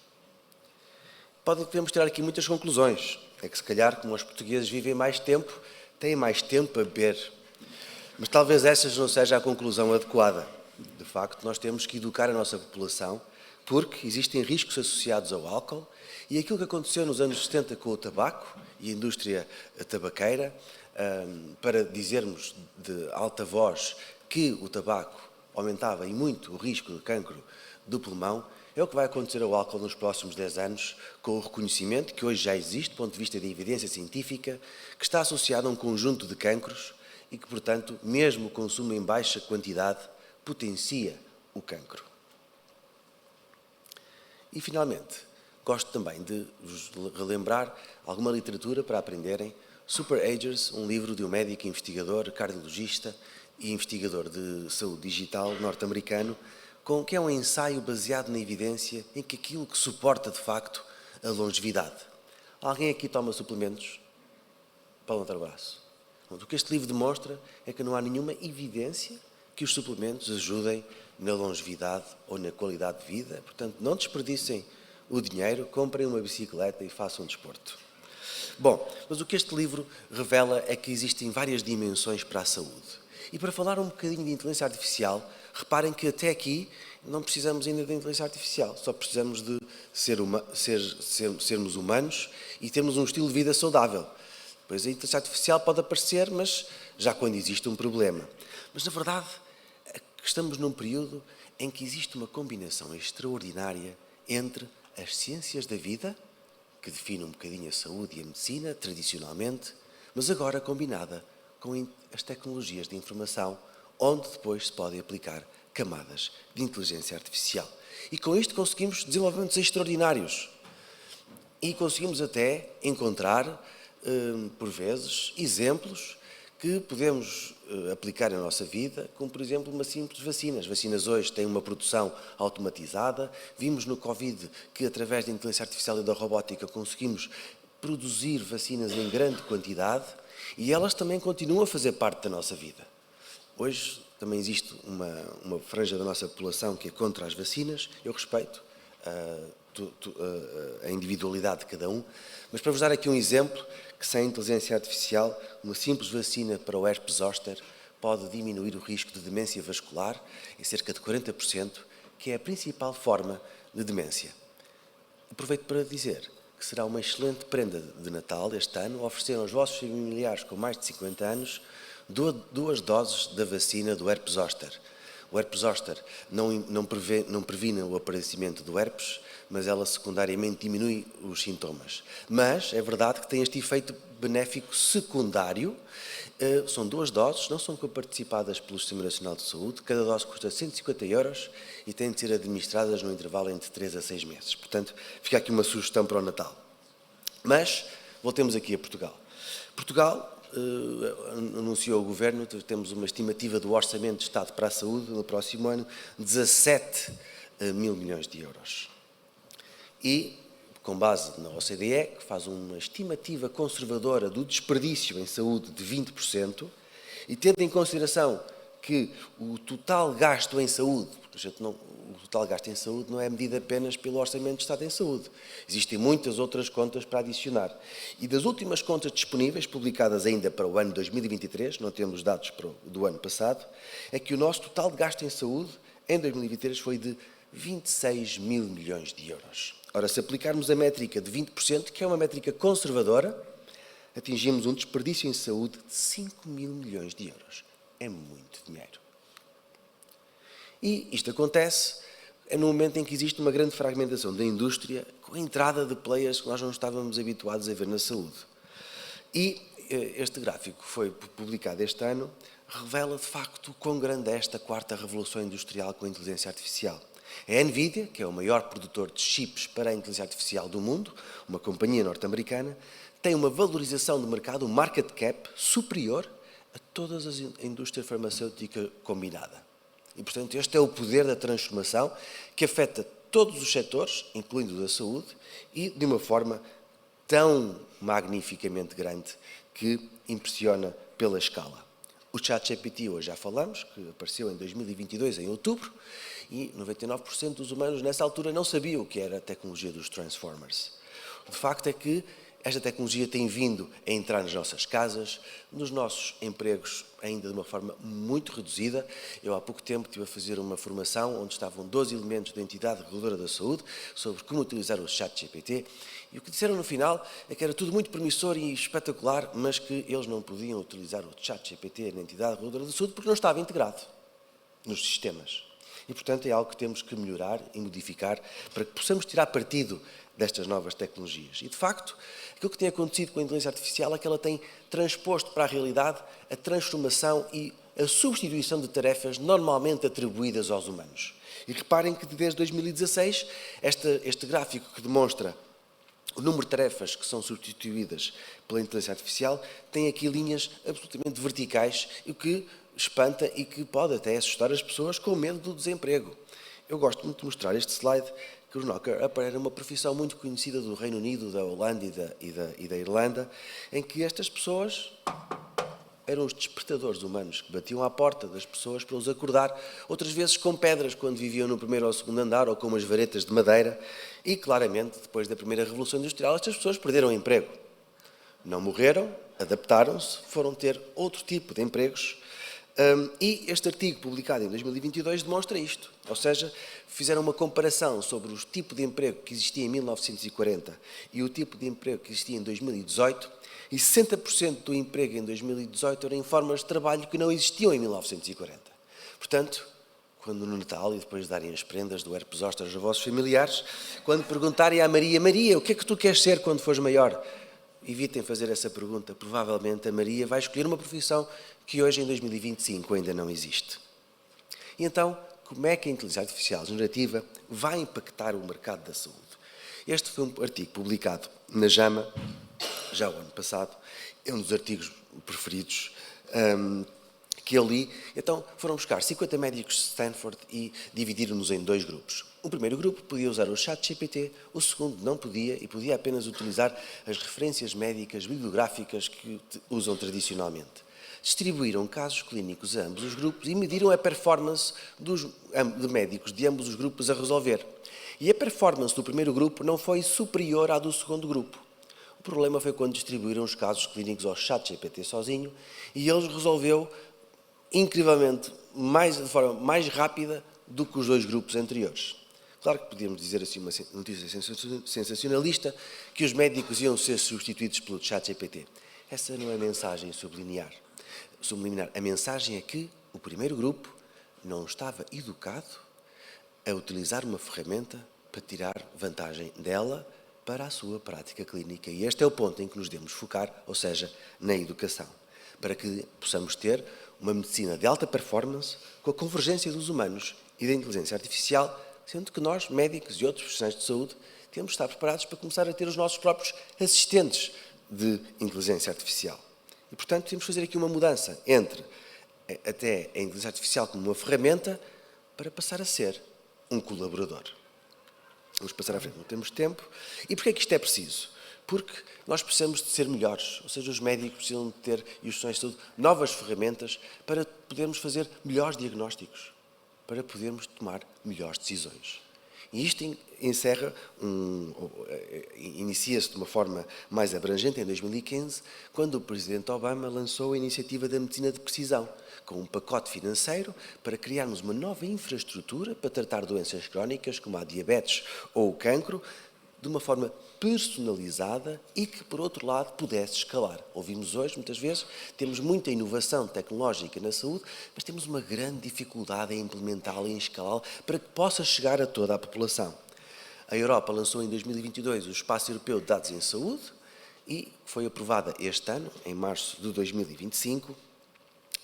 Podemos tirar aqui muitas conclusões. É que se calhar, como os portugueses vivem mais tempo, têm mais tempo a beber. Mas talvez essa não seja a conclusão adequada. De facto, nós temos que educar a nossa população, porque existem riscos associados ao álcool, e aquilo que aconteceu nos anos 70 com o tabaco e a indústria tabaqueira, para dizermos de alta voz que o tabaco aumentava e muito o risco de cancro do pulmão, é o que vai acontecer ao álcool nos próximos 10 anos, com o reconhecimento que hoje já existe, do ponto de vista de evidência científica, que está associado a um conjunto de cancros e que, portanto, mesmo o consumo em baixa quantidade, potencia o cancro. E, finalmente, gosto também de vos relembrar alguma literatura para aprenderem. Superagers, um livro de um médico investigador, cardiologista e investigador de saúde digital norte-americano, que é um ensaio baseado na evidência em que aquilo que suporta, de facto, a longevidade. Alguém aqui toma suplementos? Para levantar o braço. O que este livro demonstra é que não há nenhuma evidência que os suplementos ajudem na longevidade ou na qualidade de vida. Portanto, não desperdicem o dinheiro, comprem uma bicicleta e façam desporto. Bom, mas o que este livro revela é que existem várias dimensões para a saúde. E para falar um bocadinho de inteligência artificial, reparem que até aqui não precisamos ainda de inteligência artificial, só precisamos de sermos humanos e termos um estilo de vida saudável. Pois a inteligência artificial pode aparecer, mas já quando existe um problema. Mas, na verdade, estamos num período em que existe uma combinação extraordinária entre as ciências da vida, que define um bocadinho a saúde e a medicina, tradicionalmente, mas agora combinada com as tecnologias de informação, onde depois se podem aplicar camadas de inteligência artificial. E com isto conseguimos desenvolvimentos extraordinários. E conseguimos até encontrar, por vezes, exemplos que podemos aplicar na nossa vida, como, por exemplo, uma simples vacina. As vacinas hoje têm uma produção automatizada. Vimos no Covid que, através da inteligência artificial e da robótica, conseguimos produzir vacinas em grande quantidade e elas também continuam a fazer parte da nossa vida. Hoje também existe uma franja da nossa população que é contra as vacinas. Eu respeito a individualidade de cada um, mas para vos dar aqui um exemplo, que sem inteligência artificial, uma simples vacina para o herpes zoster pode diminuir o risco de demência vascular em cerca de 40%, que é a principal forma de demência. Aproveito para dizer que será uma excelente prenda de Natal este ano oferecer aos vossos familiares com mais de 50 anos 2 doses da vacina do herpes zoster. O herpes zoster não previne o aparecimento do herpes, mas ela secundariamente diminui os sintomas. Mas é verdade que tem este efeito benéfico secundário. São 2 doses, não são coparticipadas pelo Sistema Nacional de Saúde. Cada dose custa 150 € e têm de ser administradas no intervalo entre 3 a 6 meses. Portanto, fica aqui uma sugestão para o Natal. Mas voltemos aqui a Portugal. Portugal anunciou o Governo, temos uma estimativa do Orçamento de Estado para a Saúde no próximo ano, 17 mil milhões de euros. E, com base na OCDE, que faz uma estimativa conservadora do desperdício em saúde de 20%, e tendo em consideração que o total gasto em saúde, o total gasto em saúde não é medido apenas pelo Orçamento de Estado em Saúde. Existem muitas outras contas para adicionar. E das últimas contas disponíveis, publicadas ainda para o ano 2023, não temos dados do ano passado, é que o nosso total de gasto em saúde em 2023 foi de 26 mil milhões de euros. Ora, se aplicarmos a métrica de 20%, que é uma métrica conservadora, atingimos um desperdício em saúde de 5 mil milhões de euros. É muito dinheiro. E isto acontece é no momento em que existe uma grande fragmentação da indústria com a entrada de players que nós não estávamos habituados a ver na saúde. E este gráfico que foi publicado este ano revela de facto quão grande é esta quarta revolução industrial com a inteligência artificial. A NVIDIA, que é o maior produtor de chips para a inteligência artificial do mundo, uma companhia norte-americana, tem uma valorização de mercado, um market cap, superior a toda a indústria farmacêutica combinada. E, portanto, este é o poder da transformação que afeta todos os setores, incluindo o da saúde, e de uma forma tão magnificamente grande que impressiona pela escala. O ChatGPT, hoje já falamos, que apareceu em 2022, em outubro, e 99% dos humanos nessa altura não sabiam o que era a tecnologia dos Transformers. O facto é que esta tecnologia tem vindo a entrar nas nossas casas, nos nossos empregos, ainda de uma forma muito reduzida. Eu há pouco tempo estive a fazer uma formação onde estavam 12 elementos da entidade reguladora da saúde sobre como utilizar o ChatGPT, e o que disseram no final é que era tudo muito promissor e espetacular, mas que eles não podiam utilizar o ChatGPT na entidade reguladora da saúde porque não estava integrado nos sistemas. E, portanto, é algo que temos que melhorar e modificar para que possamos tirar partido destas novas tecnologias. E, de facto, aquilo que tem acontecido com a inteligência artificial é que ela tem transposto para a realidade a transformação e a substituição de tarefas normalmente atribuídas aos humanos. E reparem que desde 2016, este gráfico que demonstra o número de tarefas que são substituídas pela inteligência artificial tem aqui linhas absolutamente verticais, o que espanta e que pode até assustar as pessoas com medo do desemprego. Eu gosto muito de mostrar este slide, que o knocker era uma profissão muito conhecida do Reino Unido, da Holanda e da Irlanda, em que estas pessoas eram os despertadores humanos que batiam à porta das pessoas para os acordar, outras vezes com pedras quando viviam no primeiro ou segundo andar ou com umas varetas de madeira, e claramente depois da primeira Revolução Industrial estas pessoas perderam o emprego. Não morreram, adaptaram-se, foram ter outro tipo de empregos. E este artigo, publicado em 2022, demonstra isto. Ou seja, fizeram uma comparação sobre o tipo de emprego que existia em 1940 e o tipo de emprego que existia em 2018, e 60% do emprego em 2018 era em formas de trabalho que não existiam em 1940. Portanto, quando no Natal, e depois de darem as prendas do herpes zoster aos vossos familiares, quando perguntarem à Maria, Maria, o que é que tu queres ser quando fores maior? Evitem fazer essa pergunta. Provavelmente a Maria vai escolher uma profissão que hoje, em 2025, ainda não existe. E então, como é que a inteligência artificial generativa vai impactar o mercado da saúde? Este foi um artigo publicado na JAMA, já o ano passado. É um dos artigos preferidos que eu li. Então, foram buscar 50 médicos de Stanford e dividiram-nos em dois grupos. O primeiro grupo podia usar o ChatGPT, o segundo não podia e podia apenas utilizar as referências médicas bibliográficas que usam tradicionalmente. Distribuíram casos clínicos a ambos os grupos e mediram a performance de médicos de ambos os grupos a resolver. E a performance do primeiro grupo não foi superior à do segundo grupo. O problema foi quando distribuíram os casos clínicos ao ChatGPT sozinho e ele resolveu incrivelmente de forma mais rápida do que os dois grupos anteriores. Claro que podíamos dizer assim uma notícia sensacionalista que os médicos iam ser substituídos pelo ChatGPT. Essa não é a mensagem subliminar. A mensagem é que o primeiro grupo não estava educado a utilizar uma ferramenta para tirar vantagem dela para a sua prática clínica. E este é o ponto em que nos devemos focar, ou seja, na educação, para que possamos ter uma medicina de alta performance com a convergência dos humanos e da inteligência artificial, sendo que nós, médicos e outros profissionais de saúde, temos de estar preparados para começar a ter os nossos próprios assistentes de inteligência artificial. E, portanto, temos de fazer aqui uma mudança entre até a inteligência artificial como uma ferramenta para passar a ser um colaborador. Vamos passar à frente, não temos tempo. E porquê é que isto é preciso? Porque nós precisamos de ser melhores, ou seja, os médicos precisam de ter, e os profissionais de saúde, novas ferramentas para podermos fazer melhores diagnósticos, para podermos tomar melhores decisões. E isto inicia-se de uma forma mais abrangente em 2015, quando o Presidente Obama lançou a iniciativa da medicina de precisão, com um pacote financeiro para criarmos uma nova infraestrutura para tratar doenças crónicas, como a diabetes ou o cancro, de uma forma personalizada e que, por outro lado, pudesse escalar. Ouvimos hoje, muitas vezes, temos muita inovação tecnológica na saúde, mas temos uma grande dificuldade em implementá-la e em escalá-la para que possa chegar a toda a população. A Europa lançou em 2022 o Espaço Europeu de Dados em Saúde e foi aprovada este ano, em março de 2025,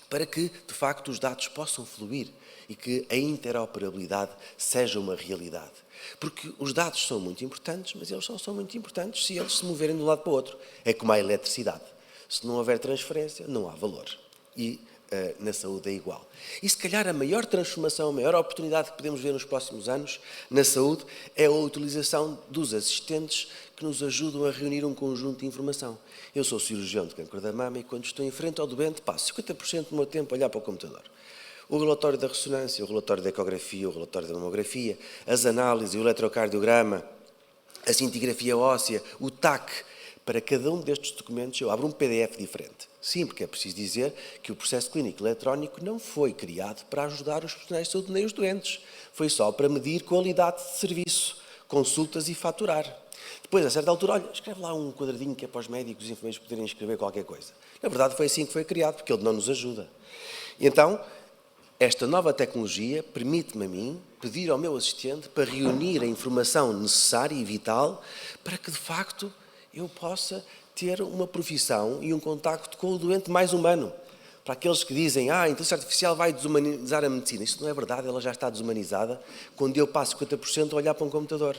para que, de facto, os dados possam fluir e que a interoperabilidade seja uma realidade. Porque os dados são muito importantes, mas eles só são muito importantes se eles se moverem de um lado para o outro. É como a eletricidade. Se não houver transferência, não há valor. E na saúde é igual. E se calhar a maior transformação, a maior oportunidade que podemos ver nos próximos anos na saúde é a utilização dos assistentes que nos ajudam a reunir um conjunto de informação. Eu sou cirurgião de cancro da mama e quando estou em frente ao doente passo 50% do meu tempo a olhar para o computador. O relatório da ressonância, o relatório da ecografia, o relatório da mamografia, as análises, o eletrocardiograma, a cintigrafia óssea, o TAC. Para cada um destes documentos eu abro um PDF diferente. Sim, porque é preciso dizer que o processo clínico eletrónico não foi criado para ajudar os profissionais de saúde nem os doentes. Foi só para medir qualidade de serviço, consultas e faturar. Depois, a certa altura, olha, escreve lá um quadradinho que é para os médicos e enfermeiros poderem escrever qualquer coisa. Na verdade, foi assim que foi criado, porque ele não nos ajuda. E então, esta nova tecnologia permite-me a mim pedir ao meu assistente para reunir a informação necessária e vital para que, de facto, eu possa ter uma profissão e um contacto com o doente mais humano. Para aqueles que dizem, a inteligência artificial vai desumanizar a medicina. Isso não é verdade, ela já está desumanizada quando eu passo 50% a olhar para um computador.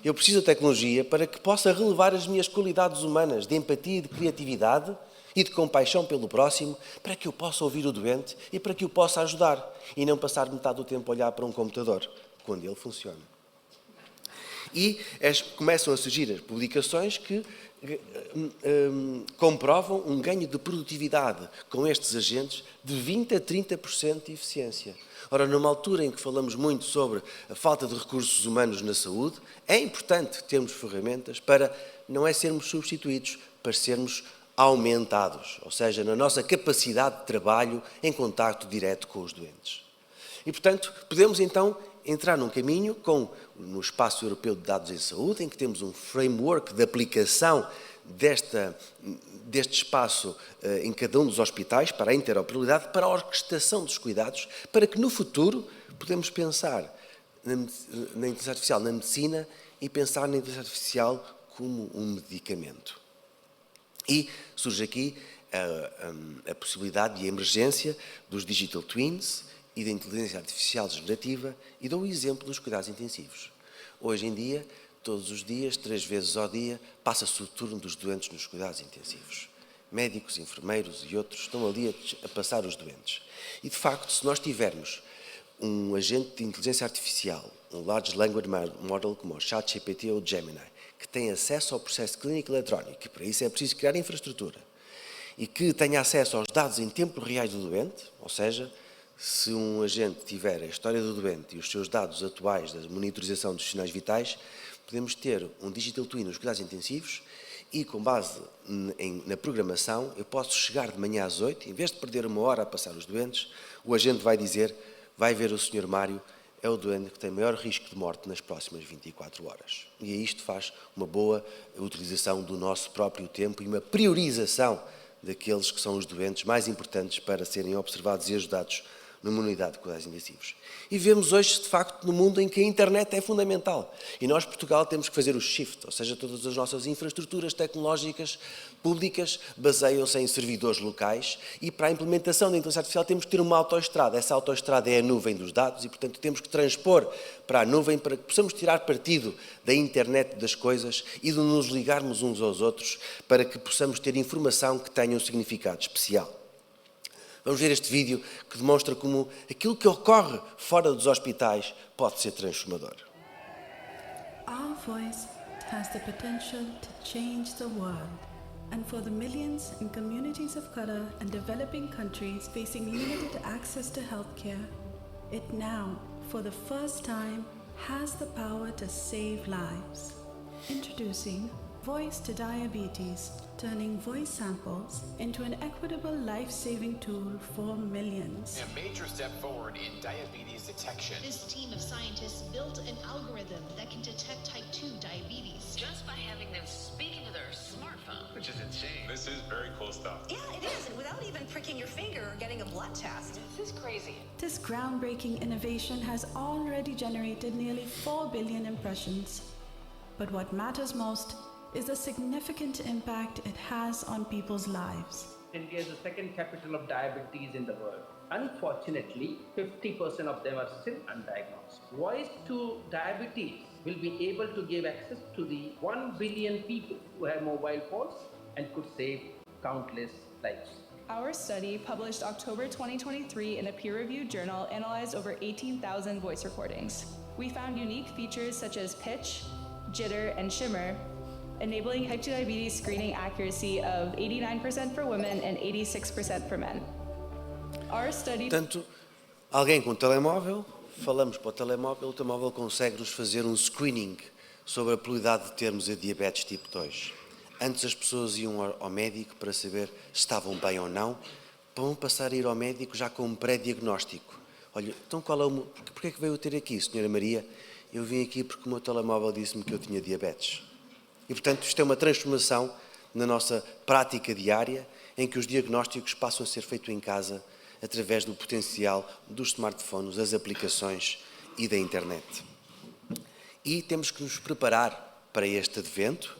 Eu preciso da tecnologia para que possa relevar as minhas qualidades humanas de empatia, de criatividade e de compaixão pelo próximo, para que eu possa ouvir o doente e para que o possa ajudar e não passar metade do tempo a olhar para um computador, quando ele funciona. E começam a surgir as publicações que comprovam um ganho de produtividade com estes agentes de 20% a 30% de eficiência. Ora, numa altura em que falamos muito sobre a falta de recursos humanos na saúde, é importante termos ferramentas para não é sermos substituídos, para sermos aumentados, ou seja, na nossa capacidade de trabalho em contacto direto com os doentes. E, portanto, podemos então entrar num caminho no Espaço Europeu de Dados em Saúde, em que temos um framework de aplicação deste espaço em cada um dos hospitais para a interoperabilidade, para a orquestração dos cuidados, para que no futuro podemos pensar na inteligência artificial na medicina e pensar na inteligência artificial como um medicamento. E surge aqui a possibilidade e a emergência dos digital twins e da inteligência artificial generativa e dou o exemplo dos cuidados intensivos. Hoje em dia, todos os dias, 3 vezes ao dia, passa-se o turno dos doentes nos cuidados intensivos. Médicos, enfermeiros e outros estão ali a passar os doentes. E, de facto, se nós tivermos um agente de inteligência artificial, um Large Language Model como o ChatGPT ou o Gemini, que tem acesso ao processo clínico eletrónico, e para isso é preciso criar infraestrutura, e que tenha acesso aos dados em tempo real do doente, ou seja, se um agente tiver a história do doente e os seus dados atuais da monitorização dos sinais vitais, podemos ter um digital twin nos cuidados intensivos e, com base na programação, eu posso chegar de manhã às 8, em vez de perder 1 hora a passar os doentes, o agente vai dizer, vai ver o Sr. Mário, é o doente que tem maior risco de morte nas próximas 24 horas. E isto faz uma boa utilização do nosso próprio tempo e uma priorização daqueles que são os doentes mais importantes para serem observados e ajudados numa unidade de cuidados intensivos. E vemos hoje, de facto, no mundo em que a internet é fundamental. E nós, Portugal, temos que fazer o shift, ou seja, todas as nossas infraestruturas tecnológicas públicas baseiam-se em servidores locais e para a implementação da inteligência artificial temos que ter uma autoestrada. Essa autoestrada é a nuvem dos dados e, portanto, temos que transpor para a nuvem para que possamos tirar partido da internet das coisas e de nos ligarmos uns aos outros para que possamos ter informação que tenha um significado especial. Vamos ver este vídeo que demonstra como aquilo que ocorre fora dos hospitais pode ser transformador. Our voice has the potential to change the world. And for the millions in communities of color and developing countries facing limited access to healthcare, it now, for the first time, has the power to save lives. Introducing Voice to Diabetes, turning voice samples into an equitable life-saving tool for millions. A major step forward in diabetes detection. This team of scientists built an algorithm that can detect type 2 diabetes just by having them speak into their smartphone. Which is insane. This is very cool stuff. Yeah, it is, and without even pricking your finger or getting a blood test. This is crazy. This groundbreaking innovation has already generated nearly 4 billion impressions. But what matters most is the significant impact it has on people's lives. India is the second capital of diabetes in the world. Unfortunately, 50% of them are still undiagnosed. Voice to Diabetes will be able to give access to the 1 billion people who have mobile phones and could save countless lives. Our study, published October 2023 in a peer-reviewed journal, analyzed over 18,000 voice recordings. We found unique features such as pitch, jitter, and shimmer, enabling type 2 diabetes screening accuracy of 89% for women and 86% for men. Our study... Portanto, alguém com telemóvel, falamos para o telemóvel consegue-nos fazer um screening sobre a probabilidade de termos a diabetes tipo 2. Antes as pessoas iam ao médico para saber se estavam bem ou não, vão passar a ir ao médico já com um pré-diagnóstico. Olha, então porquê é que veio ter aqui, Senhora Maria? Eu vim aqui porque o meu telemóvel disse-me que eu tinha diabetes. E, portanto, isto é uma transformação na nossa prática diária, em que os diagnósticos passam a ser feitos em casa através do potencial dos smartphones, das aplicações e da internet. E temos que nos preparar para este advento,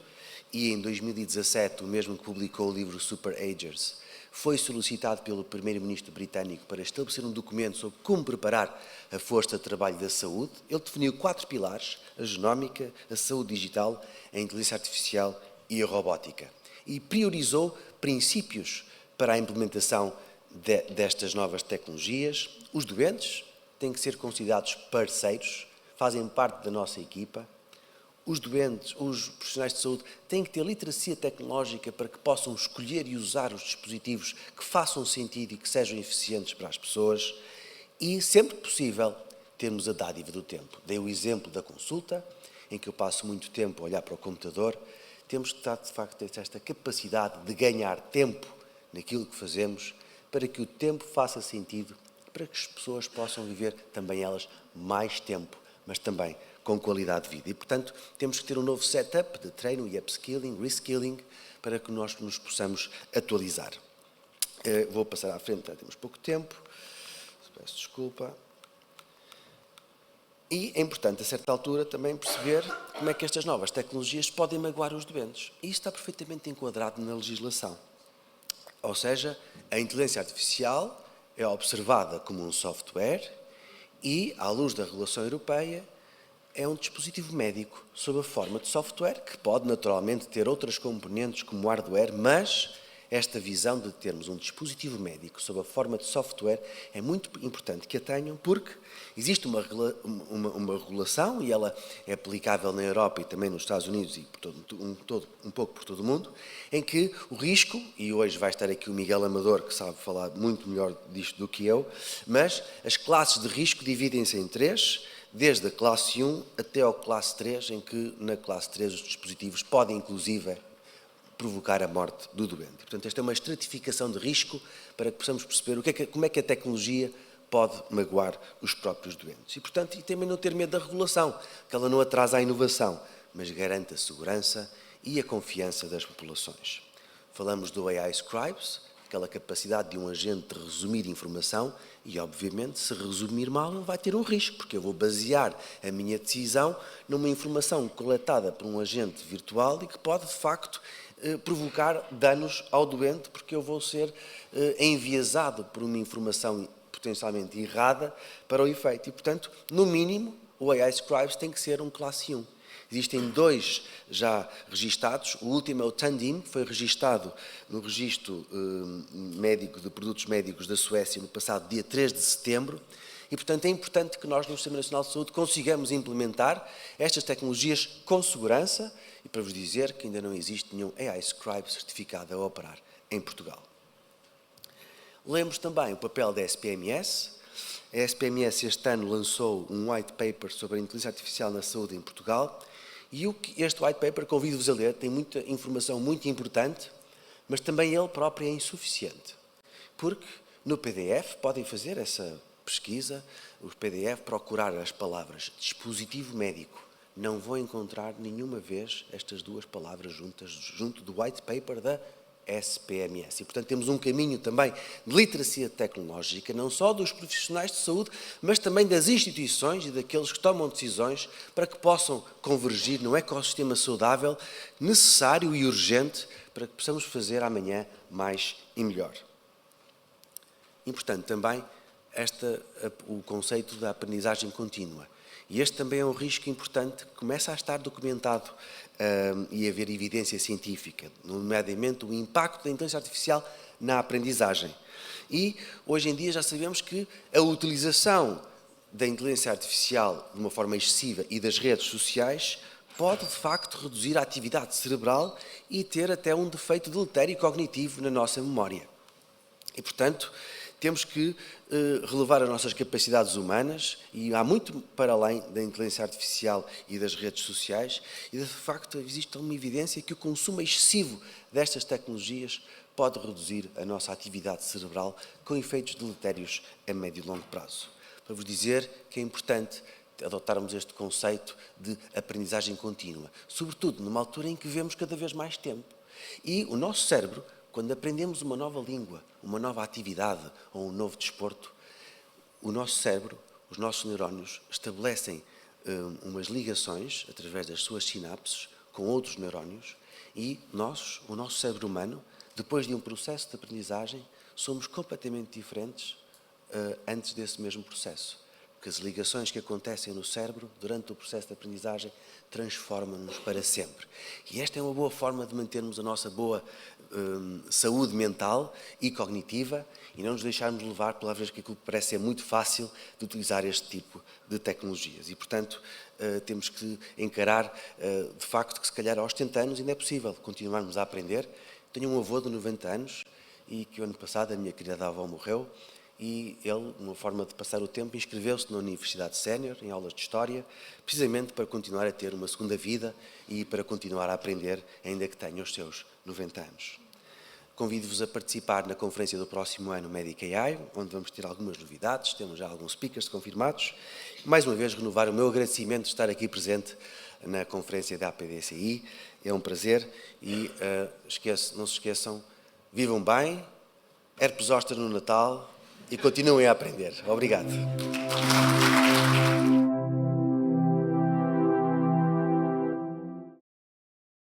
e em 2017 o mesmo que publicou o livro Super Agers foi solicitado pelo primeiro-ministro britânico para estabelecer um documento sobre como preparar a força de trabalho da saúde. Ele definiu 4 pilares: a genómica, a saúde digital, a inteligência artificial e a robótica. E priorizou princípios para a implementação destas novas tecnologias. Os doentes têm que ser considerados parceiros, fazem parte da nossa equipa. Os doentes, os profissionais de saúde, têm que ter literacia tecnológica para que possam escolher e usar os dispositivos que façam sentido e que sejam eficientes para as pessoas. E, sempre que possível, termos a dádiva do tempo. Dei o exemplo da consulta, em que eu passo muito tempo a olhar para o computador. Temos que, de facto, ter esta capacidade de ganhar tempo naquilo que fazemos, para que o tempo faça sentido, para que as pessoas possam viver também elas mais tempo, mas também com qualidade de vida. E, portanto, temos que ter um novo setup de treino e upskilling, reskilling, para que nós nos possamos atualizar. Vou passar à frente, já temos pouco tempo. Peço desculpa. E é importante, a certa altura, também perceber como é que estas novas tecnologias podem magoar os doentes. E isso está perfeitamente enquadrado na legislação. Ou seja, a inteligência artificial é observada como um software e, à luz da regulação europeia, é um dispositivo médico sob a forma de software, que pode naturalmente ter outras componentes como hardware, mas esta visão de termos um dispositivo médico sob a forma de software é muito importante que a tenham, porque existe uma regulação, e ela é aplicável na Europa e também nos Estados Unidos e um pouco por todo o mundo, em que o risco, e hoje vai estar aqui o Miguel Amador, que sabe falar muito melhor disto do que eu, mas as classes de risco dividem-se em 3, desde a classe 1 até ao classe 3, em que na classe 3 os dispositivos podem, inclusive, provocar a morte do doente. Portanto, esta é uma estratificação de risco para que possamos perceber como é que a tecnologia pode magoar os próprios doentes. E, portanto, e também não ter medo da regulação, que ela não atrasa a inovação, mas garante a segurança e a confiança das populações. Falamos do AI Scribes, aquela capacidade de um agente de resumir informação e, obviamente, se resumir mal, ele vai ter um risco, porque eu vou basear a minha decisão numa informação coletada por um agente virtual e que pode, de facto, provocar danos ao doente, porque eu vou ser enviesado por uma informação potencialmente errada para o efeito. E, portanto, no mínimo, o AI Scribes tem que ser um classe 1. Existem 2 já registados. O último é o Tandim, que foi registado no Registro Médico de Produtos Médicos da Suécia no passado dia 3 de setembro. E, portanto, é importante que nós, no Sistema Nacional de Saúde, consigamos implementar estas tecnologias com segurança, e para vos dizer que ainda não existe nenhum AI Scribe certificado a operar em Portugal. Lemos também o papel da SPMS. A SPMS este ano lançou um white paper sobre a inteligência artificial na saúde em Portugal, E este white paper, convido-vos a ler, tem muita informação muito importante, mas também ele próprio é insuficiente. Porque no PDF podem fazer essa pesquisa, o PDF procurar as palavras dispositivo médico. Não vão encontrar nenhuma vez estas duas palavras juntas, junto do white paper da SPMS. E, portanto, temos um caminho também de literacia tecnológica, não só dos profissionais de saúde, mas também das instituições e daqueles que tomam decisões para que possam convergir num ecossistema saudável, necessário e urgente para que possamos fazer amanhã mais e melhor. Importante também o conceito da aprendizagem contínua. E este também é um risco importante que começa a estar documentado e a haver evidência científica, nomeadamente o impacto da inteligência artificial na aprendizagem. E hoje em dia já sabemos que a utilização da inteligência artificial de uma forma excessiva e das redes sociais pode, de facto, reduzir a atividade cerebral e ter até um defeito deletério cognitivo na nossa memória. E, portanto, temos que relevar as nossas capacidades humanas e há muito para além da inteligência artificial e das redes sociais e, de facto, existe uma evidência que o consumo excessivo destas tecnologias pode reduzir a nossa atividade cerebral com efeitos deletérios a médio e longo prazo. Para vos dizer que é importante adotarmos este conceito de aprendizagem contínua, sobretudo numa altura em que vemos cada vez mais tempo. E o nosso cérebro, quando aprendemos uma nova língua, uma nova atividade ou um novo desporto, o nosso cérebro, os nossos neurónios estabelecem umas ligações através das suas sinapses com outros neurónios e o nosso cérebro humano, depois de um processo de aprendizagem, somos completamente diferentes antes desse mesmo processo. Porque as ligações que acontecem no cérebro durante o processo de aprendizagem transformam-nos para sempre. E esta é uma boa forma de mantermos a nossa boa saúde mental e cognitiva e não nos deixarmos levar pela vez que aquilo parece ser muito fácil de utilizar este tipo de tecnologias. E, portanto, temos que encarar, de facto, que se calhar aos 70 anos ainda é possível continuarmos a aprender. Tenho um avô de 90 anos e que o ano passado a minha querida avó morreu. E ele, uma forma de passar o tempo, inscreveu-se na Universidade Sénior, em aulas de História, precisamente para continuar a ter uma segunda vida e para continuar a aprender, ainda que tenha os seus 90 anos. Convido-vos a participar na conferência do próximo ano Medic AI, onde vamos ter algumas novidades, temos já alguns speakers confirmados. Mais uma vez, renovar o meu agradecimento de estar aqui presente na conferência da APDCI. É um prazer e não se esqueçam, vivam bem, herpes zoster no Natal, e continuem a aprender. Obrigado.